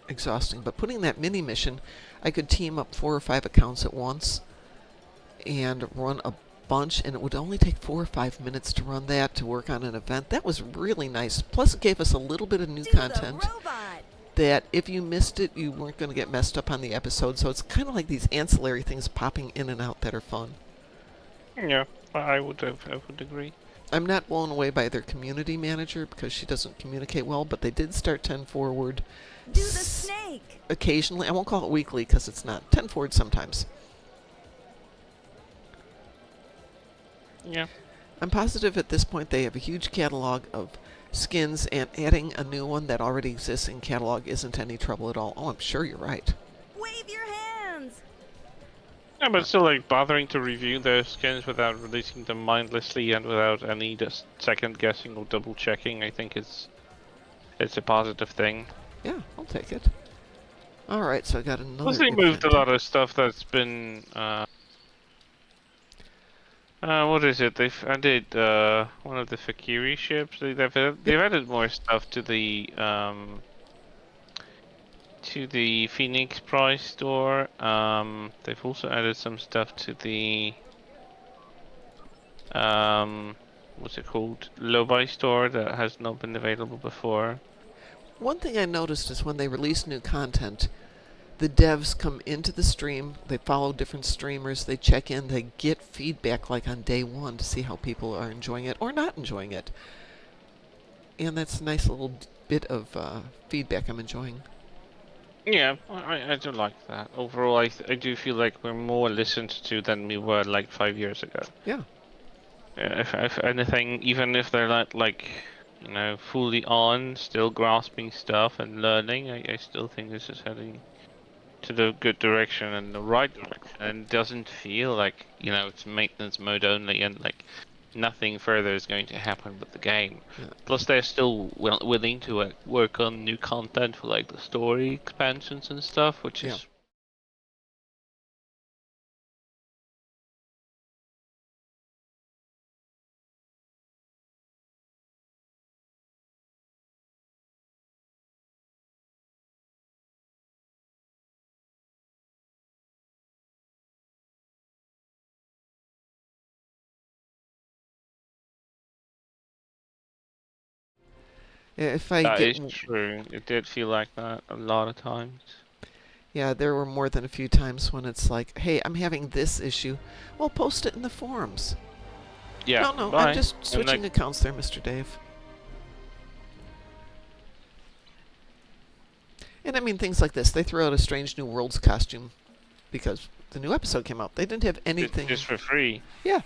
Speaker 1: exhausting. But putting that mini mission, I could team up 4 or 5 accounts at once and run a bunch, and it would only take 4 or 5 minutes to run that, to work on an event. That was really nice. Plus, it gave us a little bit of new
Speaker 4: Do
Speaker 1: content
Speaker 4: the robot.
Speaker 1: that if you missed it, you weren't going to get messed up on the episode. So it's kind of like these ancillary things popping in and out that are fun.
Speaker 2: Yeah, I would agree.
Speaker 1: I'm not blown away by their community manager because she doesn't communicate well, but they did start 10 forward
Speaker 4: Do the snake.
Speaker 1: occasionally. I won't call it weekly because it's not. 10 forward sometimes.
Speaker 2: Yeah.
Speaker 1: I'm positive at this point they have a huge catalog of skins, and adding a new one that already exists in catalog isn't any trouble at all. Oh, I'm sure you're right.
Speaker 4: Wave your hands.
Speaker 2: Yeah, but still, like, bothering to review those skins without releasing them mindlessly and without any just second guessing or double checking, I think it's a positive thing.
Speaker 1: Yeah, I'll take it. Alright, so I got another...
Speaker 2: Plus, they moved a lot of stuff that's been, what is it? They've added, one of the Fakiri ships. They've added more stuff to the Phoenix Prize store. They've also added some stuff to the, what's it called? Low-buy store that has not been available before.
Speaker 1: One thing I noticed is when they release new content, the devs come into the stream, they follow different streamers, they check in, they get feedback like on day one to see how people are enjoying it or not enjoying it. And that's a nice little bit of feedback I'm enjoying.
Speaker 2: Yeah, I do like that. Overall, I do feel like we're more listened to than we were like 5 years ago.
Speaker 1: Yeah.
Speaker 2: If anything, even if they're not like, you know, fully on, still grasping stuff and learning, I still think this is heading to the good direction and the right direction, and doesn't feel like, you know, it's maintenance mode only and like nothing further is going to happen with the game.
Speaker 1: Yeah.
Speaker 2: Plus, they're still willing to work on new content for like the story expansions and stuff, which
Speaker 1: Yeah.
Speaker 2: is.
Speaker 1: If I
Speaker 2: That
Speaker 1: get
Speaker 2: is true. It did feel like that a lot of times.
Speaker 1: Yeah, there were more than a few times when it's like, hey, I'm having this issue. Well, post it in the forums.
Speaker 2: Yeah.
Speaker 1: No,
Speaker 2: bye.
Speaker 1: I'm just
Speaker 2: And,
Speaker 1: switching
Speaker 2: like,
Speaker 1: accounts there, Mr. Dave. And I mean things like this. They threw out a Strange New Worlds costume because the new episode came out. They didn't have anything.
Speaker 2: just for free.
Speaker 1: Yeah,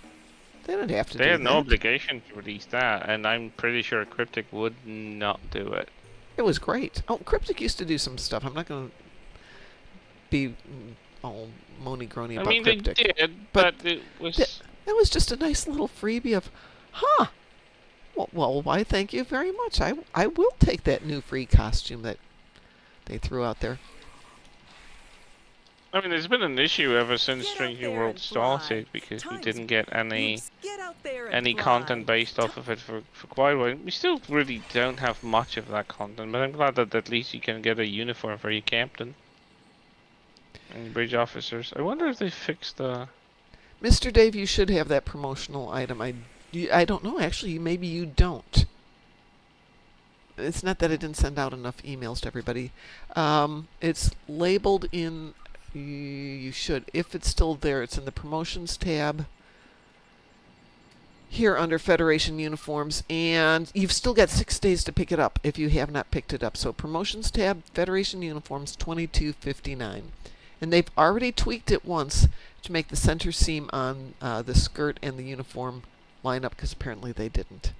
Speaker 1: they didn't have to
Speaker 2: They
Speaker 1: do
Speaker 2: had
Speaker 1: that.
Speaker 2: no obligation to release that, and I'm pretty sure Cryptic would not do it.
Speaker 1: It was great. Oh, Cryptic used to do some stuff. I'm not going to be all moany-groany about Cryptic.
Speaker 2: They did,
Speaker 1: But
Speaker 2: but it was.
Speaker 1: That was just a nice little freebie of, huh, well, why thank you very much. I will take that new free costume that they threw out there.
Speaker 2: I mean, there's been an issue ever since
Speaker 4: Get out
Speaker 2: Strange New
Speaker 4: there
Speaker 2: Worlds
Speaker 4: and fly.
Speaker 2: started because we
Speaker 4: Time's
Speaker 2: didn't get any
Speaker 4: Moops, get out there and fly.
Speaker 2: content based off of it for quite a while. We still really don't have much of that content, but I'm glad that at least you can get a uniform for your captain and bridge officers. I wonder if they fixed the.
Speaker 1: Mr. Dave, you should have that promotional item. I don't know, actually. Maybe you don't. It's not that I didn't send out enough emails to everybody. It's labeled in... You should. If it's still there, it's in the Promotions tab. Here under Federation Uniforms. And you've still got 6 days to pick it up if you have not picked it up. So Promotions tab, Federation Uniforms, $22.59. And they've already tweaked it once to make the center seam on the skirt and the uniform line up, because apparently they didn't.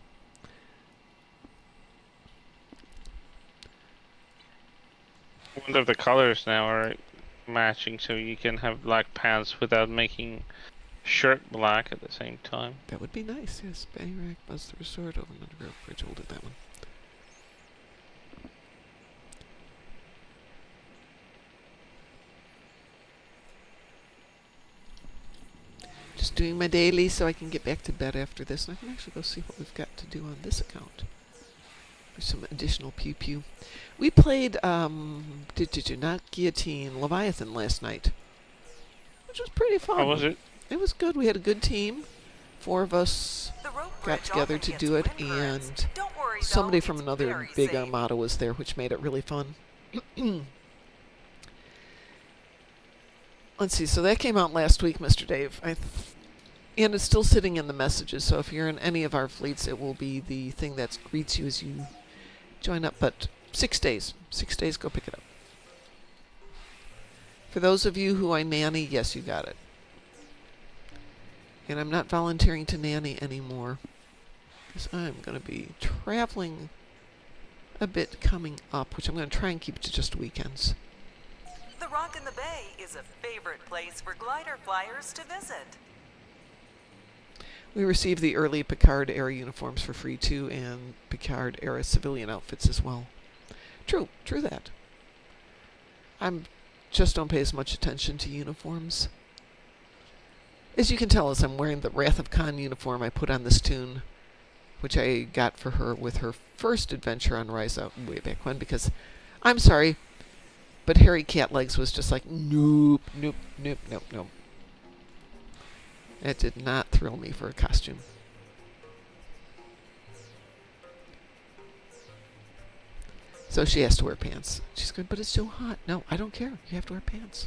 Speaker 2: I wonder if the colors now are matching, so you can have black pants without making shirt black at the same time.
Speaker 1: That would be nice, yes. Bangrack, Buzz the Resort, over an underground bridge. We'll do that one. Just doing my daily so I can get back to bed after this. And I can actually go see what we've got to do on this account. There's some additional pew pew. We played, not Guillotine, Leviathan last night. Which was pretty fun.
Speaker 2: How was it?
Speaker 1: It was good. We had a good team. 4 of us
Speaker 6: The rope
Speaker 1: got
Speaker 6: bridge
Speaker 1: together
Speaker 6: often
Speaker 1: to
Speaker 6: gets
Speaker 1: do it,
Speaker 6: windburns.
Speaker 1: and
Speaker 6: Don't worry,
Speaker 1: somebody
Speaker 6: though,
Speaker 1: from
Speaker 6: it's
Speaker 1: another
Speaker 6: very
Speaker 1: big
Speaker 6: safe.
Speaker 1: armada was there, which made it really fun. Let's see, so that came out last week, Mr. Dave. And it's still sitting in the messages, so if you're in any of our fleets, it will be the thing that greets you as you join up. But 6 days. 6 days, go pick it up. For those of you who I nanny, yes, you got it. And I'm not volunteering to nanny anymore, because I'm going to be traveling a bit coming up, which I'm going to try and keep to just weekends.
Speaker 6: The Rock in the Bay is a favorite place for glider flyers to visit.
Speaker 1: We received the early Picard era uniforms for free too, and Picard era civilian outfits as well. True that. I'm just don't pay as much attention to uniforms. As you can tell, as I'm wearing the Wrath of Khan uniform I put on this tune, which I got for her with her first adventure on Rise Out way back when, because, I'm sorry, but Harry Catlegs was just like, nope. It did not thrill me for a costume. So she has to wear pants. She's going, but it's so hot. No, I don't care. You have to wear pants.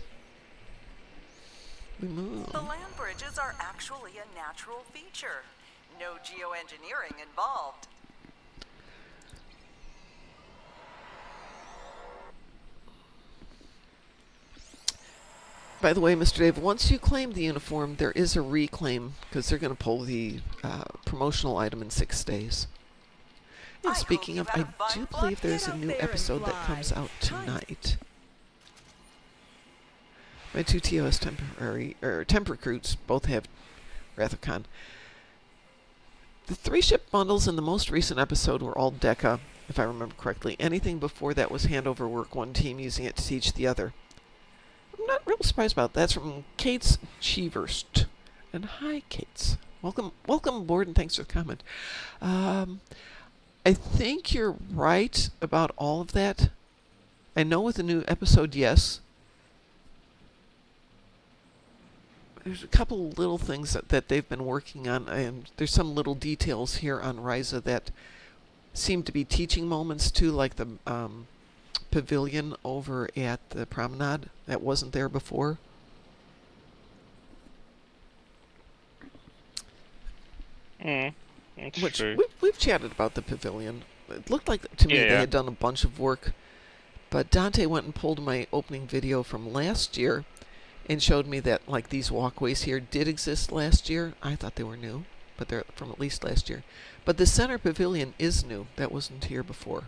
Speaker 1: We move.
Speaker 6: The land bridges are actually a natural feature. No geoengineering involved.
Speaker 1: By the way, Mr. Dave, once you claim the uniform, there is a reclaim because they're going to pull the promotional item in 6 days. And
Speaker 6: I
Speaker 1: speaking
Speaker 6: hope
Speaker 1: of,
Speaker 6: you
Speaker 1: I
Speaker 6: had a fun
Speaker 1: do
Speaker 6: flight.
Speaker 1: believe there's
Speaker 3: Get
Speaker 1: a
Speaker 3: up
Speaker 1: new
Speaker 3: there and
Speaker 1: episode that
Speaker 3: fly.
Speaker 1: comes out
Speaker 3: Time.
Speaker 1: tonight. My 2 TOS temp recruits both have Wrath of Khan. The 3 ship bundles in the most recent episode were all Deca, if I remember correctly. Anything before that was handover work, one team using it to teach the other. I'm not real surprised about that. That's from Kate's Cheeverst. And hi, Kate's. Welcome aboard, and thanks for the comment. I think you're right about all of that. I know with the new episode, yes. There's a couple little things that they've been working on, and there's some little details here on Ryza that seem to be teaching moments too, like the pavilion over at the promenade that wasn't there before.
Speaker 2: That's
Speaker 1: Which
Speaker 2: true.
Speaker 1: we've chatted about the pavilion. It looked like to me they
Speaker 2: Yeah.
Speaker 1: had done a bunch of work, but Dante went and pulled my opening video from last year and showed me that like these walkways here did exist last year. I thought they were new, but they're from at least last year. But the center pavilion is new. That wasn't here before.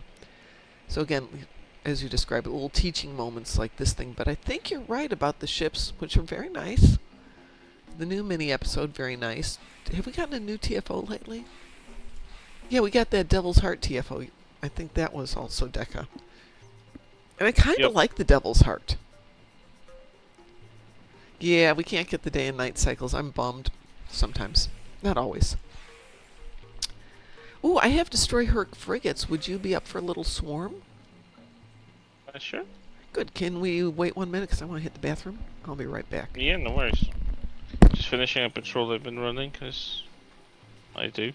Speaker 1: So again, as you described, little teaching moments like this thing. But I think you're right about the ships, which are very nice. The new mini episode, very nice. Have we gotten a new TFO lately? Yeah, we got that Devil's Heart TFO. I think that was also Deca. And I kind of
Speaker 2: Yep.
Speaker 1: like the Devil's Heart. Yeah, we can't get the day and night cycles. I'm bummed. Sometimes. Not always. Ooh, I have Destroy Herc frigates. Would you be up for a little swarm?
Speaker 2: Sure.
Speaker 1: Good. Can we wait 1 minute because I want to hit the bathroom? I'll be right back.
Speaker 2: Yeah, no worries. Just finishing a patrol I've been running, because I do.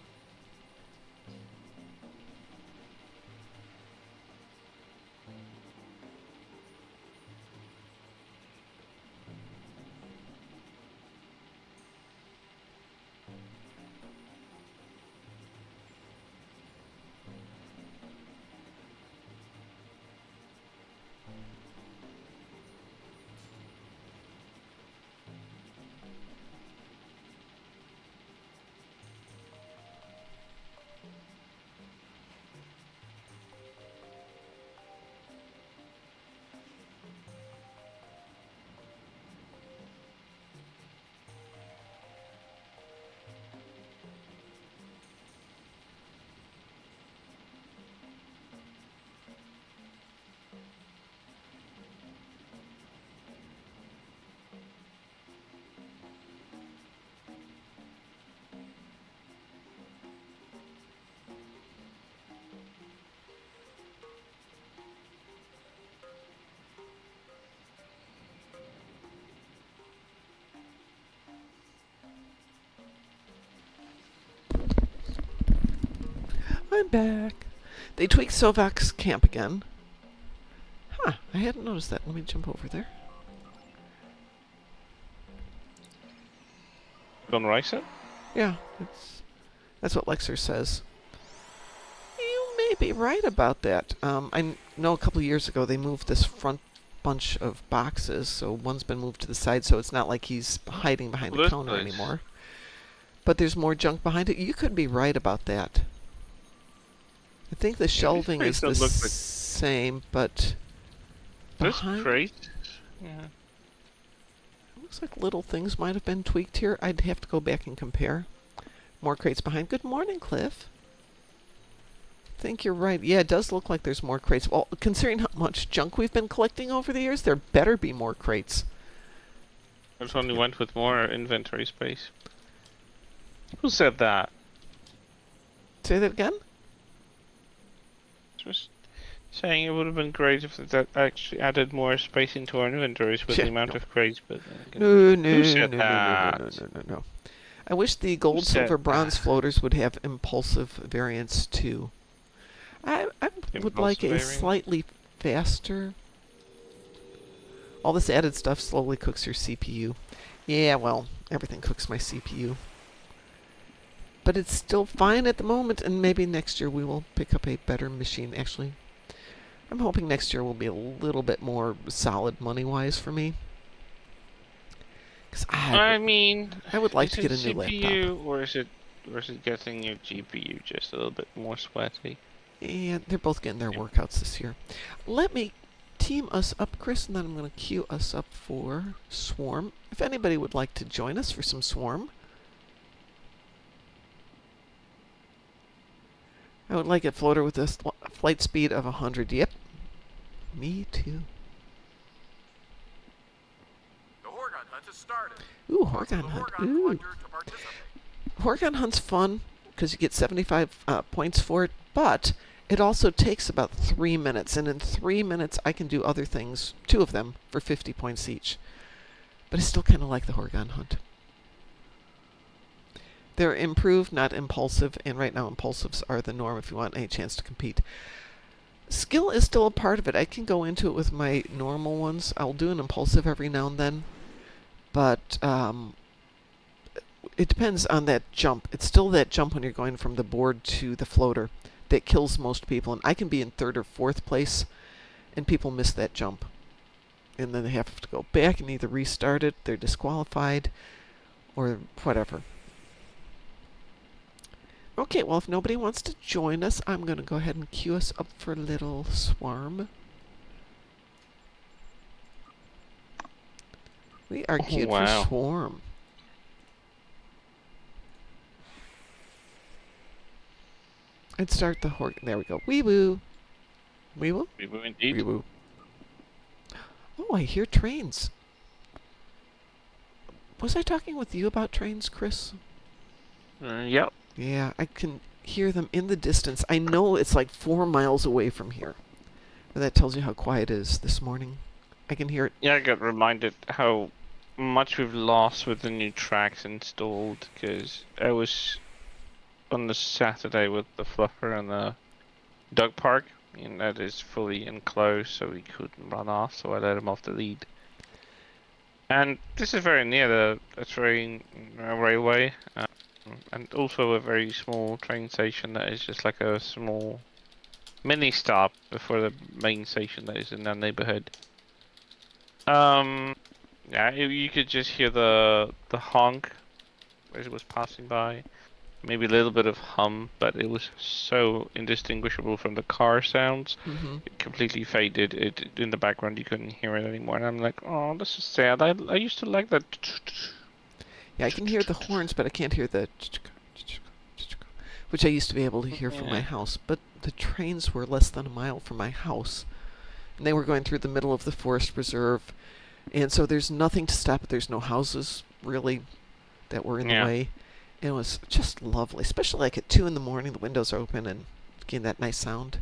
Speaker 1: I'm back. They tweaked Sovak's camp again. Huh, I hadn't noticed that. Let me jump over there.
Speaker 2: Gonna race it?
Speaker 1: Yeah, that's what Lexer says. You may be right about that. I know a couple of years ago they moved this front bunch of boxes, so one's been moved to the side, so it's not like he's hiding behind
Speaker 2: Well,
Speaker 1: a
Speaker 2: that's
Speaker 1: counter
Speaker 2: nice.
Speaker 1: anymore. But there's more junk behind it. You could be right about that. I think the shelving
Speaker 2: crates
Speaker 1: is the
Speaker 2: don't look like-
Speaker 1: same, but
Speaker 2: This
Speaker 1: behind
Speaker 2: crate? Yeah.
Speaker 1: looks like little things might have been tweaked here. I'd have to go back and compare. More crates behind. Good morning, Cliff. I think you're right. Yeah, it does look like there's more crates. Well, considering how much junk we've been collecting over the years, there better be more crates.
Speaker 2: I just only went with more inventory space. Who said that?
Speaker 1: Say that again?
Speaker 2: Just saying it would have been great if that actually added more space into our inventories with
Speaker 1: Yeah,
Speaker 2: the amount
Speaker 1: no.
Speaker 2: of crates, but
Speaker 1: No, no,
Speaker 2: Who said
Speaker 1: no, no, no, no,
Speaker 2: that?
Speaker 1: no, no, no. I wish the gold,
Speaker 2: said
Speaker 1: silver, bronze
Speaker 2: that?
Speaker 1: floaters would have impulsive variants too. I'm would like a
Speaker 2: Moopsyverse.
Speaker 1: slightly faster. All this added stuff slowly cooks your CPU. Yeah, well, everything cooks my CPU. But it's still fine at the moment, and maybe next year we will pick up a better machine. Actually, I'm hoping next year will be a little bit more solid money-wise for me. Because
Speaker 2: I mean,
Speaker 1: I would like
Speaker 2: is
Speaker 1: to get a
Speaker 2: it
Speaker 1: new
Speaker 2: CPU,
Speaker 1: laptop.
Speaker 2: or is it getting your GPU just a little bit more sweaty?
Speaker 1: And they're both getting their workouts this year. Let me team us up, Chris, and then I'm going to queue us up for Swarm. If anybody would like to join us for some Swarm, I would like a floater with a flight speed of 100. Yep. Me too.
Speaker 5: The Horgon hunt has started.
Speaker 1: Ooh,
Speaker 5: Mark
Speaker 1: Horgon
Speaker 5: the
Speaker 1: Hunt.
Speaker 5: Horgon
Speaker 1: Ooh.
Speaker 5: collector to participate.
Speaker 1: Horgon Hunt's fun because you get 75 points for it, but it also takes about 3 minutes, and in 3 minutes I can do other things, 2 of them, for 50 points each. But I still kind of like the Horgon Hunt. They're improved, not impulsive, and right now impulsives are the norm if you want any chance to compete. Skill is still a part of it. I can go into it with my normal ones. I'll do an impulsive every now and then, but it depends on that jump. It's still that jump when you're going from the board to the floater that kills most people, and I can be in 3rd or 4th place, and people miss that jump. And then they have to go back and either restart it, they're disqualified, or whatever. Okay, well, if nobody wants to join us, I'm going to go ahead and queue us up for a little Swarm. We are queued for Swarm. I'd start the there we go. Wee-woo. Wee-woo?
Speaker 2: Wee-woo indeed.
Speaker 1: Wee-woo. Oh, I hear trains. Was I talking with you about trains, Chris?
Speaker 2: Yep.
Speaker 1: Yeah, I can hear them in the distance. I know it's like 4 miles away from here. And that tells you how quiet it is this morning. I can hear it.
Speaker 2: Yeah, I got reminded how much we've lost with the new tracks installed, because I was on the Saturday with the fluffer and the dog park, and that is fully enclosed, so he couldn't run off, so I let him off the lead. And this is very near the train railway, and also a very small train station that is just like a small mini stop before the main station that is in our neighborhood. Yeah, you could just hear the honk as it was passing by. Maybe a little bit of hum, but it was so indistinguishable from the car sounds.
Speaker 1: Mm-hmm.
Speaker 2: It completely faded. It in the background, you couldn't hear it anymore. And I'm like, oh, this is sad. I used to like that.
Speaker 1: Yeah, I can hear the horns, but I can't hear the which I used to be able to hear from my house. But the trains were less than a mile from my house, and they were going through the middle of the forest reserve, and so there's nothing to stop it. There's no houses really that were in the way. It was just lovely, especially like at 2 in the morning. The windows are open and getting that nice sound.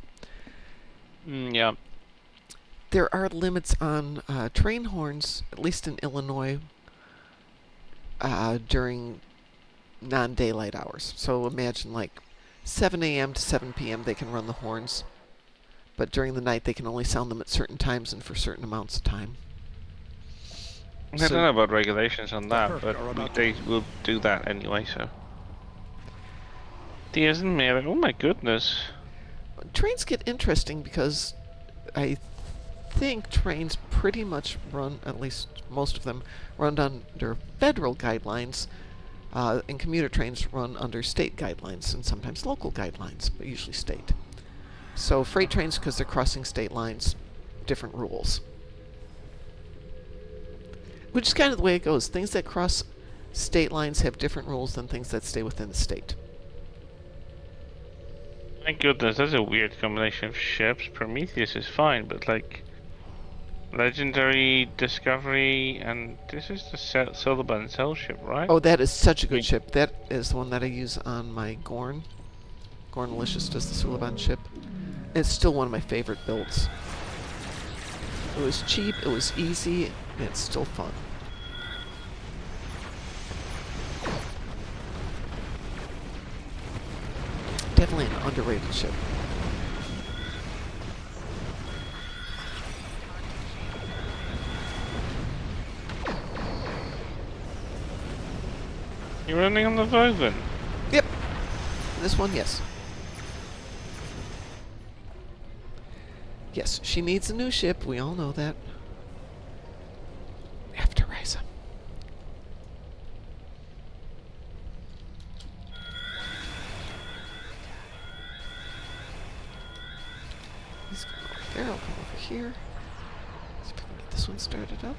Speaker 2: Yeah.
Speaker 1: There are limits on train horns, at least in Illinois, during non-daylight hours. So imagine like 7 a.m. to 7 p.m. they can run the horns, but during the night they can only sound them at certain times and for certain amounts of time.
Speaker 2: I don't know about regulations on that, but they will do that anyway, so. Doesn't matter. Oh my goodness.
Speaker 1: Trains get interesting because I think trains pretty much run, at least most of them, run under federal guidelines, and commuter trains run under state guidelines and sometimes local guidelines, but usually state. So freight trains, because they're crossing state lines, different rules. Which is kind of the way it goes. Things that cross state lines have different rules than things that stay within the state.
Speaker 2: My goodness, that's a weird combination of ships. Prometheus is fine, but like Legendary, Discovery, and this is the Sylvan Cell ship, right?
Speaker 1: Oh, that is such a good ship. That is the one that I use on my Gorn. Gorn Malicious does the Suliban ship. It's still one of my favorite builds. It was cheap, it was easy, and it's still fun. Definitely an underrated ship.
Speaker 2: You're running on the Voven.
Speaker 1: Yep. This one, yes. Yes, she needs a new ship. We all know that. After Risa. He's going over there. I'll come over here. See if I can get this one started up.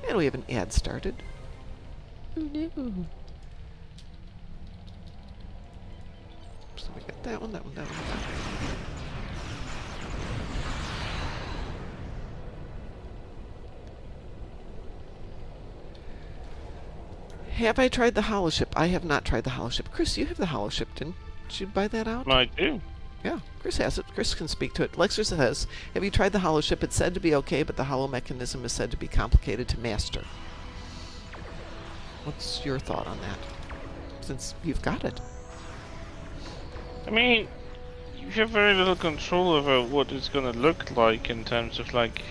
Speaker 1: And we have an ad started. Oh no. So we got that one, that one, that one, that one. Have I tried the holoship? I have not tried the holoship. Chris, you have the holoship, didn't you buy that out?
Speaker 2: I do.
Speaker 1: Yeah, Chris has it. Chris can speak to it. Lexer says, have you tried the holoship? It's said to be okay, but the holo mechanism is said to be complicated to master. What's your thought on that? Since you've got it.
Speaker 2: I mean, you have very little control over what it's gonna look like in terms of like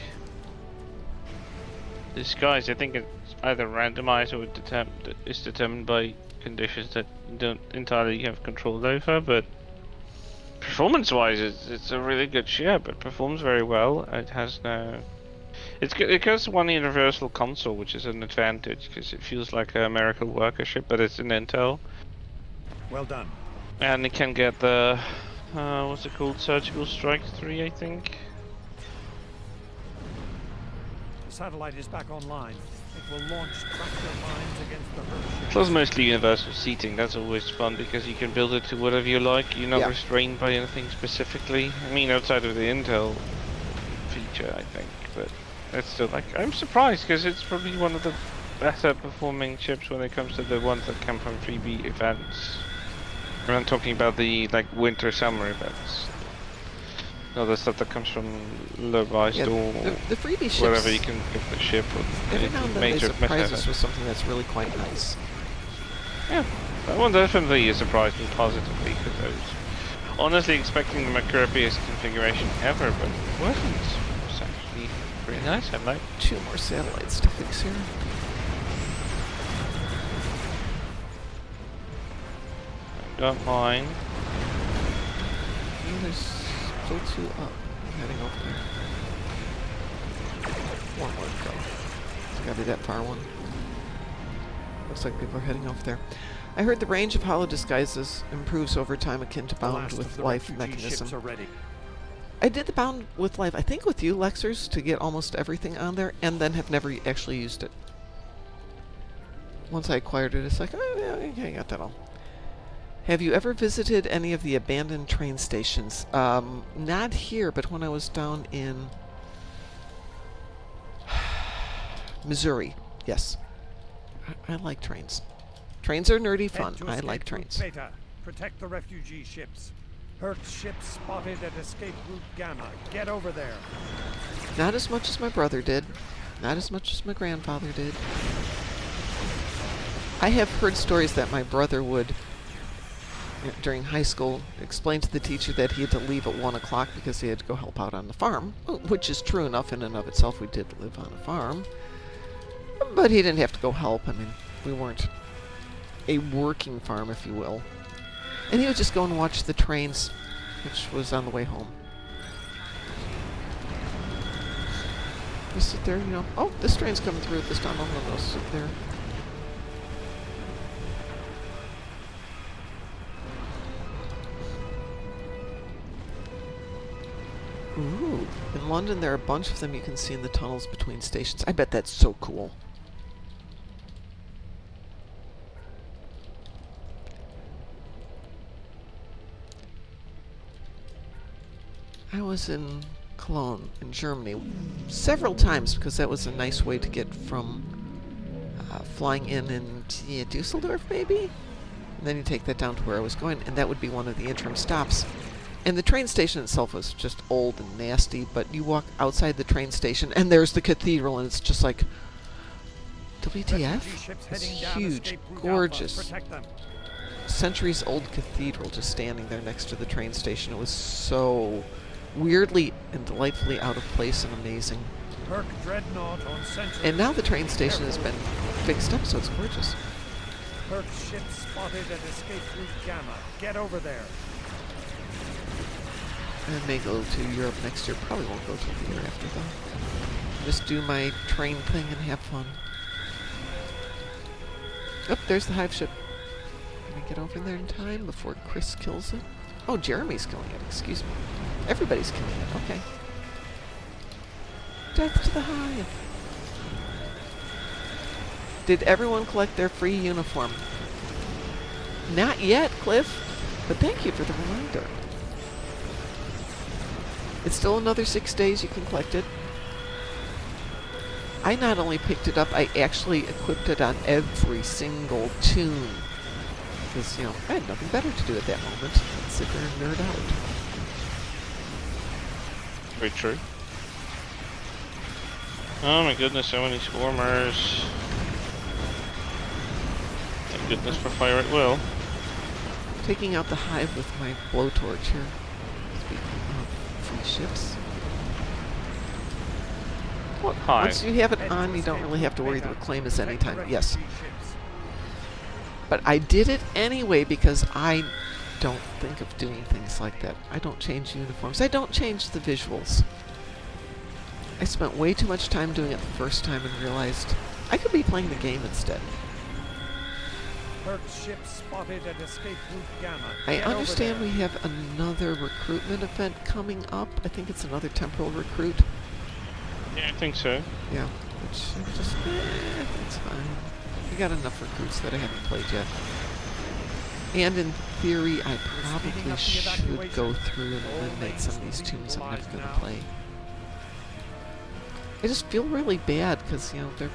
Speaker 2: disguise. I think it's either randomized or is determined by conditions that you don't entirely have control over, but performance-wise, it's a really good ship. It performs very well. It has no... It goes one universal console, which is an advantage, because it feels like a miracle worker ship, but it's an Intel.
Speaker 3: Well done.
Speaker 2: And it can get the... what's it called? Surgical Strike 3, I think?
Speaker 3: The satellite is back online. It will launch tractor mines against the Earth.
Speaker 2: Plus mostly universal seating. That's always fun, because you can build it to whatever you like. You're not restrained by anything specifically. I mean, outside of the Intel feature, I think, but... It's still like, I'm surprised because it's probably one of the better performing ships when it comes to the ones that come from freebie events. I'm talking about the like winter summer events. Not the stuff that comes from low buy store
Speaker 1: the freebie ships,
Speaker 2: wherever you can get the ship with
Speaker 1: every now and then they surprise us with something that's really quite nice.
Speaker 2: Yeah, that one definitely surprised me positively because I was honestly expecting the crappiest configuration ever, but it wasn't. It's actually pretty nice. I like.
Speaker 1: 2 more satellites to fix here.
Speaker 2: I don't mind.
Speaker 1: Oh, there's still 2 up. I'm heading over there. 1 more to go. It's gotta be that far one. Looks like people are heading over there. I heard the range of holo disguises improves over time akin to bound with life mechanism. I did the bound with life, I think with you, Lexers, to get almost everything on there, and then have never actually used it. Once I acquired it, it's like, oh yeah, okay, I got that all. Have you ever visited any of the abandoned train stations? Not here, but when I was down in Missouri, yes. I like trains. Trains are nerdy fun. I like trains.
Speaker 3: Beta. Protect the refugee ships. Hertz ship spotted at escape route Gamma. Get over there.
Speaker 1: Not as much as my brother did. Not as much as my grandfather did. I have heard stories that my brother would, during high school, explain to the teacher that he had to leave at 1 o'clock because he had to go help out on the farm, which is true enough in and of itself. We did live on a farm. But he didn't have to go help. I mean, we weren't a working farm, if you will. And he would just go and watch the trains, which was on the way home. Just sit there, you know, oh, this train's coming through at this time, I'm gonna go sit there. Ooh, in London there are a bunch of them you can see in the tunnels between stations. I bet that's so cool. I was in Cologne, in Germany, several times because that was a nice way to get from flying in Dusseldorf, maybe? And then you take that down to where I was going, and that would be one of the interim stops. And the train station itself was just old and nasty, but you walk outside the train station, and there's the cathedral, and it's just like, WTF? It's huge, gorgeous. centuries-old cathedral just standing there next to the train station. It was so weirdly and delightfully out of place and amazing.
Speaker 3: Herc Dreadnought on Century.
Speaker 1: And now the train station has been fixed up, so it's gorgeous.
Speaker 3: Herc ship spotted at escape route Gamma. Get over there.
Speaker 1: I may go to Europe next year. Probably won't go till the year after, though. Just do my train thing and have fun. Oh, there's the hive ship. Can I get over there in time before Chris kills it? Oh, Jeremy's killing it. Excuse me. Everybody's killing it. Okay. Death to the hive. Did everyone collect their free uniform? Not yet, Cliff. But thank you for the reminder. It's still another 6 days you can collect it. I not only picked it up, I actually equipped it on every single tune. Because, you know, I had nothing better to do at that moment than sit there and nerd out.
Speaker 2: Very true. Oh my goodness, so many swarmers. Thank goodness for fire at will.
Speaker 1: Taking out the hive with my blowtorch here. Speaking of free ships.
Speaker 2: What hive?
Speaker 1: Once you have it on, you don't really have to worry the reclaim is anytime. Yes. But I did it anyway because I don't think of doing things like that. I don't change uniforms. I don't change the visuals. I spent way too much time doing it the first time and realized I could be playing the game instead.
Speaker 3: Herc ship spotted at escape route Gamma.
Speaker 1: I
Speaker 3: Get over
Speaker 1: understand
Speaker 3: there.
Speaker 1: we have another recruitment event coming up. I think it's another temporal recruit.
Speaker 2: Yeah, I think so.
Speaker 1: Yeah, which I'm just, it's fine. We got enough recruits that I haven't played yet. And in theory, I probably should go through and eliminate some of these tunes I'm never going to play. I just feel really bad because, you know, they're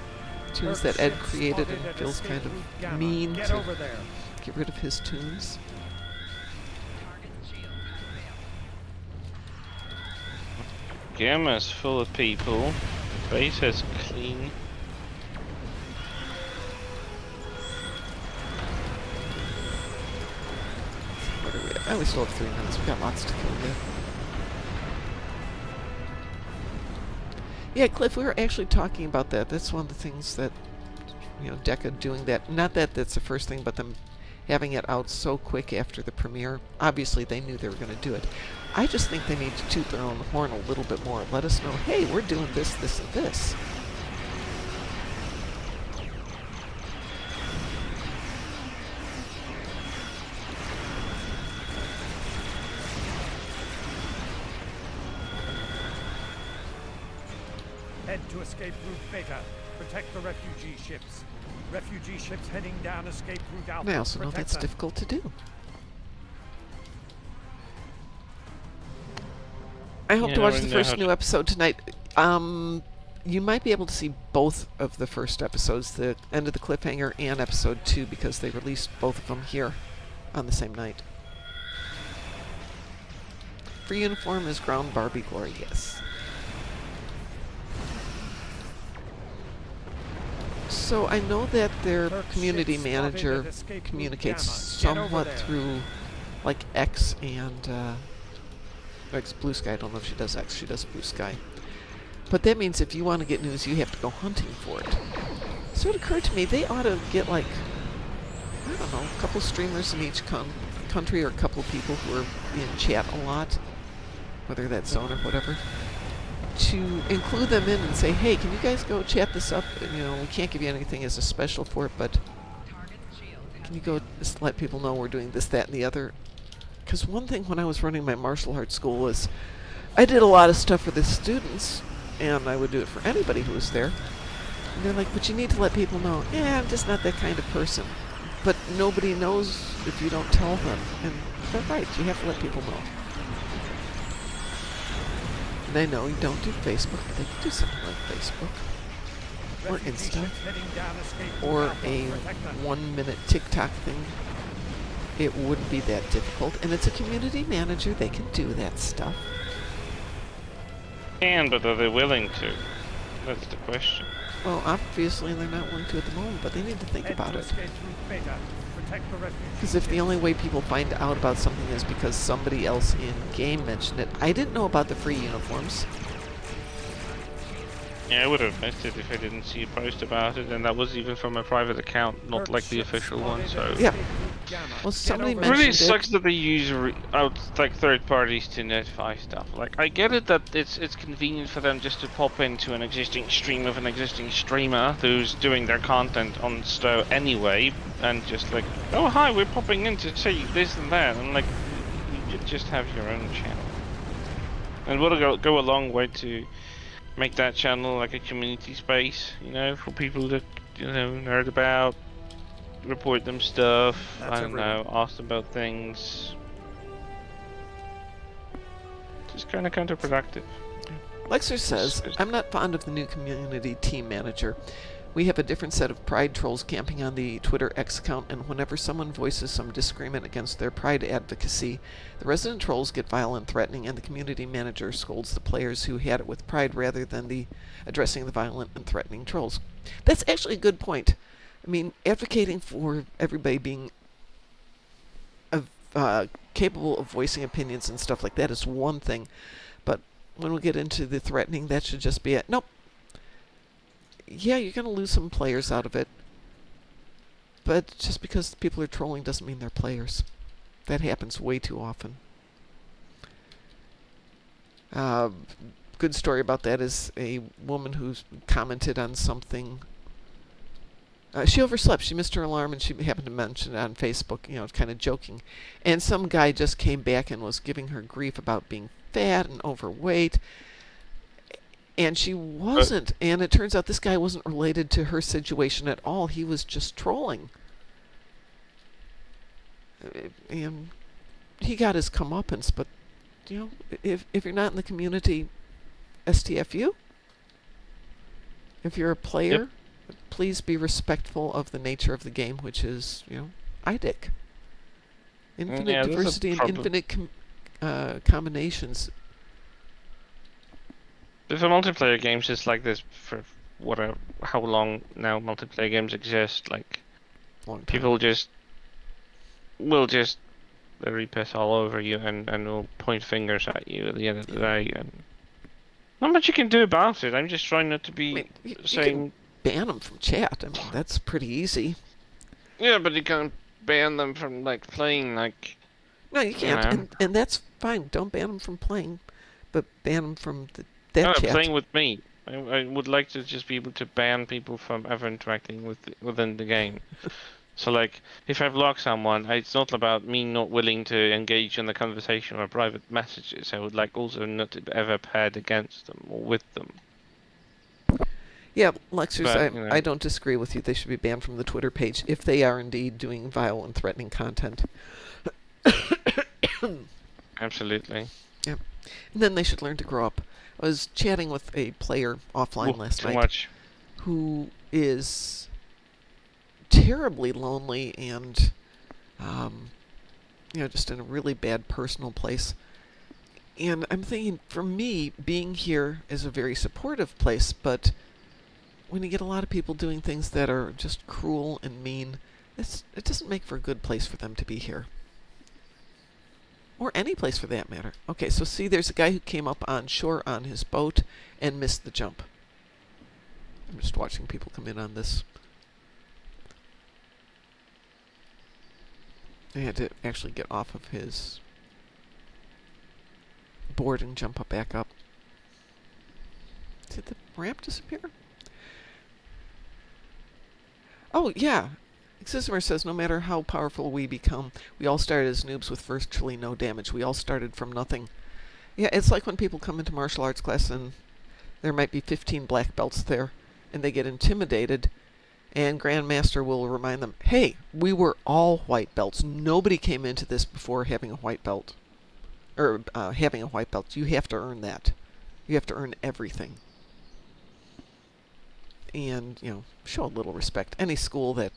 Speaker 1: tunes that Ed created and it feels kind of mean to get rid of his tunes.
Speaker 2: Gamma's full of people. The base is clean.
Speaker 1: What are we at? Oh, we still have 3 minutes. We've got lots to kill yet. Yeah, Cliff, we were actually talking about that. That's one of the things that, you know, Deca doing that. Not that that's the first thing, but them having it out so quick after the premiere. Obviously, they knew they were going to do it. I just think they need to toot their own horn a little bit more. Let us know, hey, we're doing this, this, and this.
Speaker 3: Head to escape route Beta. Protect the refugee ships. Refugee ships heading down escape route Alpha.
Speaker 1: And I also know
Speaker 3: Protect
Speaker 1: that's
Speaker 3: them.
Speaker 1: difficult to do. I hope to
Speaker 2: Yeah,
Speaker 1: watch
Speaker 2: we
Speaker 1: the
Speaker 2: know
Speaker 1: first
Speaker 2: how
Speaker 1: new
Speaker 2: to-
Speaker 1: episode tonight. You might be able to see both of the first episodes, the end of the cliffhanger and episode 2, because they released both of them here on the same night. Free uniform is Ground Barbie Glory, yes. So I know that their
Speaker 3: Herc
Speaker 1: community
Speaker 3: ship spotted
Speaker 1: manager
Speaker 3: at escape route
Speaker 1: communicates
Speaker 3: Gamma. Get over
Speaker 1: somewhat
Speaker 3: there.
Speaker 1: through like X and X Blue Sky. I don't know if she does X, she does Blue Sky. But that means if you want to get news, you have to go hunting for it. So it occurred to me they ought to get like, I don't know, a couple streamers in each country or a couple of people who are in chat a lot, whether that's Zone or whatever, to include them in and say, hey, can you guys go chat this up? And, you know, we can't give you anything as a special for it, but can you go just let people know we're doing this, that, and the other? Because one thing when I was running my martial arts school was I did a lot of stuff for the students, and I would do it for anybody who was there. And they're like, but you need to let people know, I'm just not that kind of person. But nobody knows if you don't tell them. And they're right, you have to let people know. And I know you don't do Facebook, but they can do something like Facebook. Or
Speaker 3: Refugee
Speaker 1: Insta.
Speaker 3: ships heading down escape route
Speaker 1: Or
Speaker 3: Alpha.
Speaker 1: a
Speaker 3: Protect them.
Speaker 1: 1-minute TikTok thing. It wouldn't be that difficult. And it's a community manager, they can do that stuff.
Speaker 2: But are they willing to? That's the question.
Speaker 1: Well, obviously they're not willing to at the moment, but they need to think
Speaker 3: Head
Speaker 1: about
Speaker 3: to
Speaker 1: it.
Speaker 3: escape route Beta. Protect the refugee
Speaker 1: Because if the
Speaker 3: ships.
Speaker 1: only way people find out about something is because somebody else in-game mentioned it, I didn't know about the free uniforms.
Speaker 2: Yeah, I would have missed it if I didn't see a post about it, and that was even from a private account, not
Speaker 3: Hurt
Speaker 2: like the
Speaker 3: ships
Speaker 2: official one.
Speaker 3: spotted
Speaker 2: So
Speaker 3: at
Speaker 1: Yeah.
Speaker 3: escape route Gamma.
Speaker 1: Well,
Speaker 3: Get
Speaker 1: somebody
Speaker 3: over
Speaker 2: it really
Speaker 1: mentioned it.
Speaker 2: sucks that they use third parties to notify stuff. Like, I get it that it's convenient for them just to pop into an existing stream of an existing streamer who's doing their content on Stow anyway, and just like, oh hi, we're popping in to say this and that, and like, you could just have your own channel, and would go a long way to make that channel like a community space, you know, for people to, you know, nerd about, report them stuff,
Speaker 3: That's
Speaker 2: I don't
Speaker 3: everyone.
Speaker 2: know, ask them about things. Just kind of counterproductive.
Speaker 1: Lexer says, I'm not fond of the new community team manager. We have a different set of Pride trolls camping on the Twitter X account, and whenever someone voices some disagreement against their Pride advocacy, the resident trolls get violent, threatening, and the community manager scolds the players who had it with Pride rather than addressing the violent and threatening trolls. That's actually a good point. I mean, advocating for everybody being capable of voicing opinions and stuff like that is one thing, but when we get into the threatening, that should just be it. Nope. Yeah, you're going to lose some players out of it, but just because people are trolling doesn't mean they're players. That happens way too often. Good story about that is a woman who's commented on something. She overslept. She missed her alarm, and she happened to mention it on Facebook, you know, kind of joking. And some guy just came back and was giving her grief about being fat and overweight. And she wasn't. And it turns out this guy wasn't related to her situation at all. He was just trolling. And he got his comeuppance, but, you know, if you're not in the community, STFU. If you're a player, please be respectful of the nature of the game, which is, you know, IDIC. Infinite diversity and infinite combinations.
Speaker 2: If a multiplayer game's just like this for how long now multiplayer games exist, like,
Speaker 1: Long time.
Speaker 2: people will just very piss all over you and will point fingers at you at the end of the day, and not much you can do about it. I'm just trying not to be
Speaker 1: I mean, you
Speaker 2: saying.
Speaker 1: can ban them from chat. I mean, that's pretty easy.
Speaker 2: Yeah, but you can't ban them from like playing, like.
Speaker 1: No, you can't,
Speaker 2: You know.
Speaker 1: and that's fine. Don't ban them from playing, but ban them from that chat.
Speaker 2: Playing with me. I would like to just be able to ban people from ever interacting within the game. So, like, if I block someone, it's not about me not willing to engage in the conversation or private messages. I would like also not to ever pad against them or with them.
Speaker 1: Yeah, Lexers,
Speaker 2: But, you know.
Speaker 1: I don't disagree with you. They should be banned from the Twitter page if they are indeed doing vile and threatening content.
Speaker 2: Absolutely.
Speaker 1: Yeah. And then they should learn to grow up. I was chatting with a player offline last
Speaker 2: Too
Speaker 1: night
Speaker 2: much.
Speaker 1: who is terribly lonely and, you know, just in a really bad personal place. And I'm thinking, for me, being here is a very supportive place, but when you get a lot of people doing things that are just cruel and mean, it doesn't make for a good place for them to be here. Or any place for that matter. Okay, so see, there's a guy who came up on shore on his boat and missed the jump. I'm just watching people come in on this. I had to actually get off of his board and jump up back up. Did the ramp disappear? Oh, yeah. Moopsy says, no matter how powerful we become, we all started as noobs with virtually no damage. We all started from nothing. Yeah, it's like when people come into martial arts class and there might be 15 black belts there, and they get intimidated, and Grandmaster will remind them, hey, we were all white belts. Nobody came into this before having a white belt. Or having a white belt. You have to earn that. You have to earn everything. And, you know, show a little respect. Any school that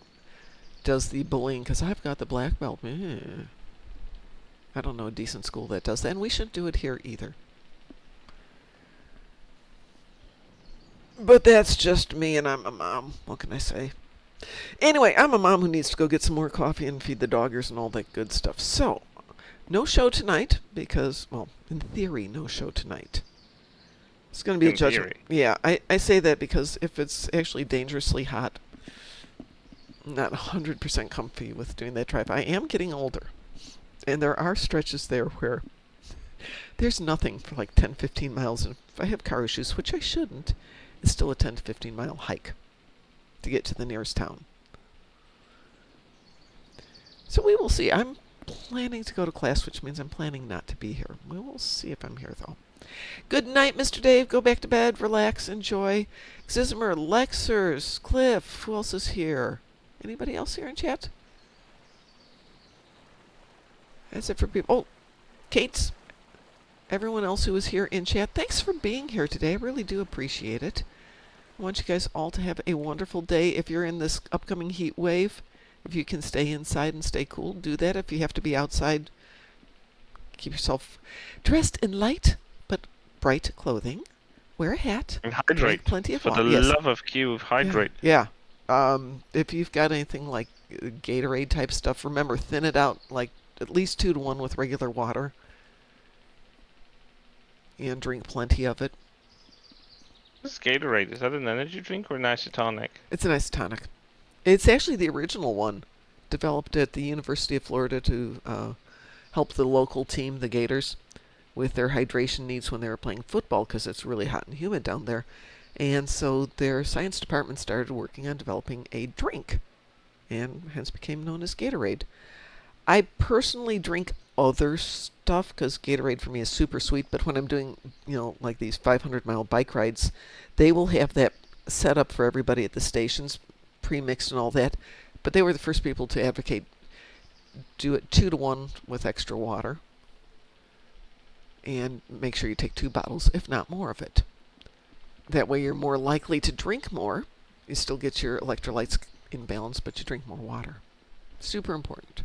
Speaker 1: does the bullying, because I've got the black belt. I don't know a decent school that does that, and we shouldn't do it here either. But that's just me, and I'm a mom. What can I say? Anyway, I'm a mom who needs to go get some more coffee and feed the doggers and all that good stuff. So, no show tonight because, well, in theory, no show tonight. It's going to be a
Speaker 2: In
Speaker 1: judgment.
Speaker 2: theory.
Speaker 1: Yeah, I say that because if it's actually dangerously hot, I'm not 100% comfy with doing that drive. I am getting older. And there are stretches there where there's nothing for like 10, 15 miles. And if I have car issues, which I shouldn't, it's still a 10 to 15 mile hike to get to the nearest town. So we will see. I'm planning to go to class, which means I'm planning not to be here. We will see if I'm here, though. Good night, Mr. Dave. Go back to bed, relax, enjoy. Xismer, Lexers, Cliff. Who else is here? Anybody else here in chat? That's it for people. Oh, Kate's. Everyone else who is here in chat, thanks for being here today. I really do appreciate it. I want you guys all to have a wonderful day. If you're in this upcoming heat wave, if you can stay inside and stay cool, do that. If you have to be outside, keep yourself dressed in light but bright clothing. Wear a hat.
Speaker 2: And
Speaker 1: Drink
Speaker 2: hydrate.
Speaker 1: plenty of
Speaker 2: For
Speaker 1: water.
Speaker 2: the
Speaker 1: Yes.
Speaker 2: love of Q, hydrate.
Speaker 1: Yeah. If you've got anything like Gatorade type stuff, remember, thin it out like at least 2 to 1 with regular water. And drink plenty of it.
Speaker 2: This Gatorade, is that an energy drink or an isotonic?
Speaker 1: It's an isotonic. It's actually the original one, developed at the University of Florida to help the local team, the Gators, with their hydration needs when they were playing football because it's really hot and humid down there. And so their science department started working on developing a drink, and hence became known as Gatorade. I personally drink other stuff because Gatorade for me is super sweet, but when I'm doing, like these 500-mile bike rides, they will have that set up for everybody at the stations, pre-mixed and all that. But they were the first people to advocate do it 2 to 1 with extra water, and make sure you take 2 bottles, if not more of it. That way you're more likely to drink more. You still get your electrolytes in balance, but you drink more water. Super important.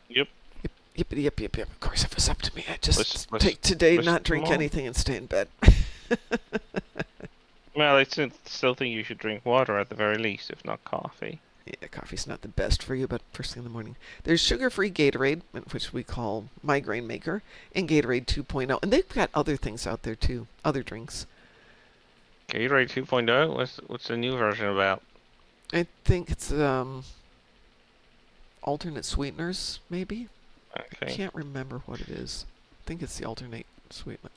Speaker 2: Yep.
Speaker 1: Yep. Of course, if it was up to me, I'd just
Speaker 2: Let's-
Speaker 1: take today,
Speaker 2: let's
Speaker 1: not drink
Speaker 2: come on.
Speaker 1: anything, and stay in bed.
Speaker 2: Well, I still think you should drink water at the very least, if not coffee.
Speaker 1: Yeah, coffee's not the best for you, but first thing in the morning. There's sugar-free Gatorade, which we call Migraine Maker, and Gatorade 2.0. And they've got other things out there, too. Other drinks.
Speaker 2: Gatorade 2.0? What's the new version about?
Speaker 1: I think it's alternate sweeteners, maybe? I
Speaker 2: Okay.
Speaker 1: can't remember what it is. I think it's the alternate sweetener.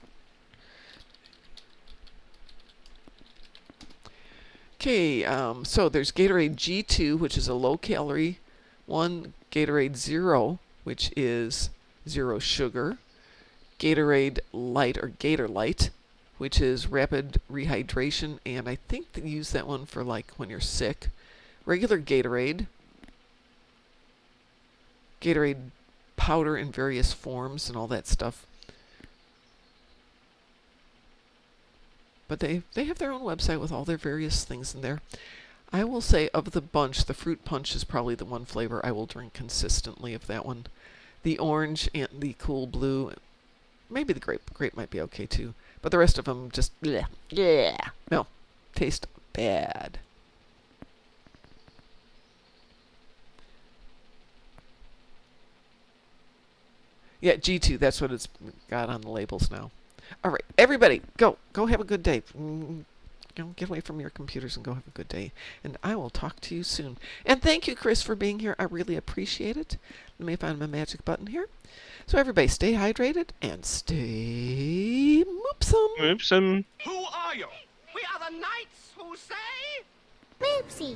Speaker 1: Okay, so there's Gatorade G2, which is a low-calorie one. Gatorade Zero, which is 0 sugar. Gatorade Light, or Gator Light, which is rapid rehydration, and I think they use that one for like when you're sick. Regular Gatorade. Gatorade powder in various forms and all that stuff. But they have their own website with all their various things in there. I will say, of the bunch, the fruit punch is probably the one flavor I will drink consistently of that one. The orange and the cool blue, maybe the grape. Grape might be okay too. But the rest of them just, bleh. Yeah. No, taste bad. Yeah, G2, that's what it's got on the labels now. All right, everybody, go have a good day. Get away from your computers and go have a good day. And I will talk to you soon. And thank you, Chris, for being here. I really appreciate it. Let me find my magic button here. So everybody, stay hydrated and stay moopsome.
Speaker 2: Moopsy.
Speaker 5: Who are you?
Speaker 7: We are the knights who say...
Speaker 8: Moopsy.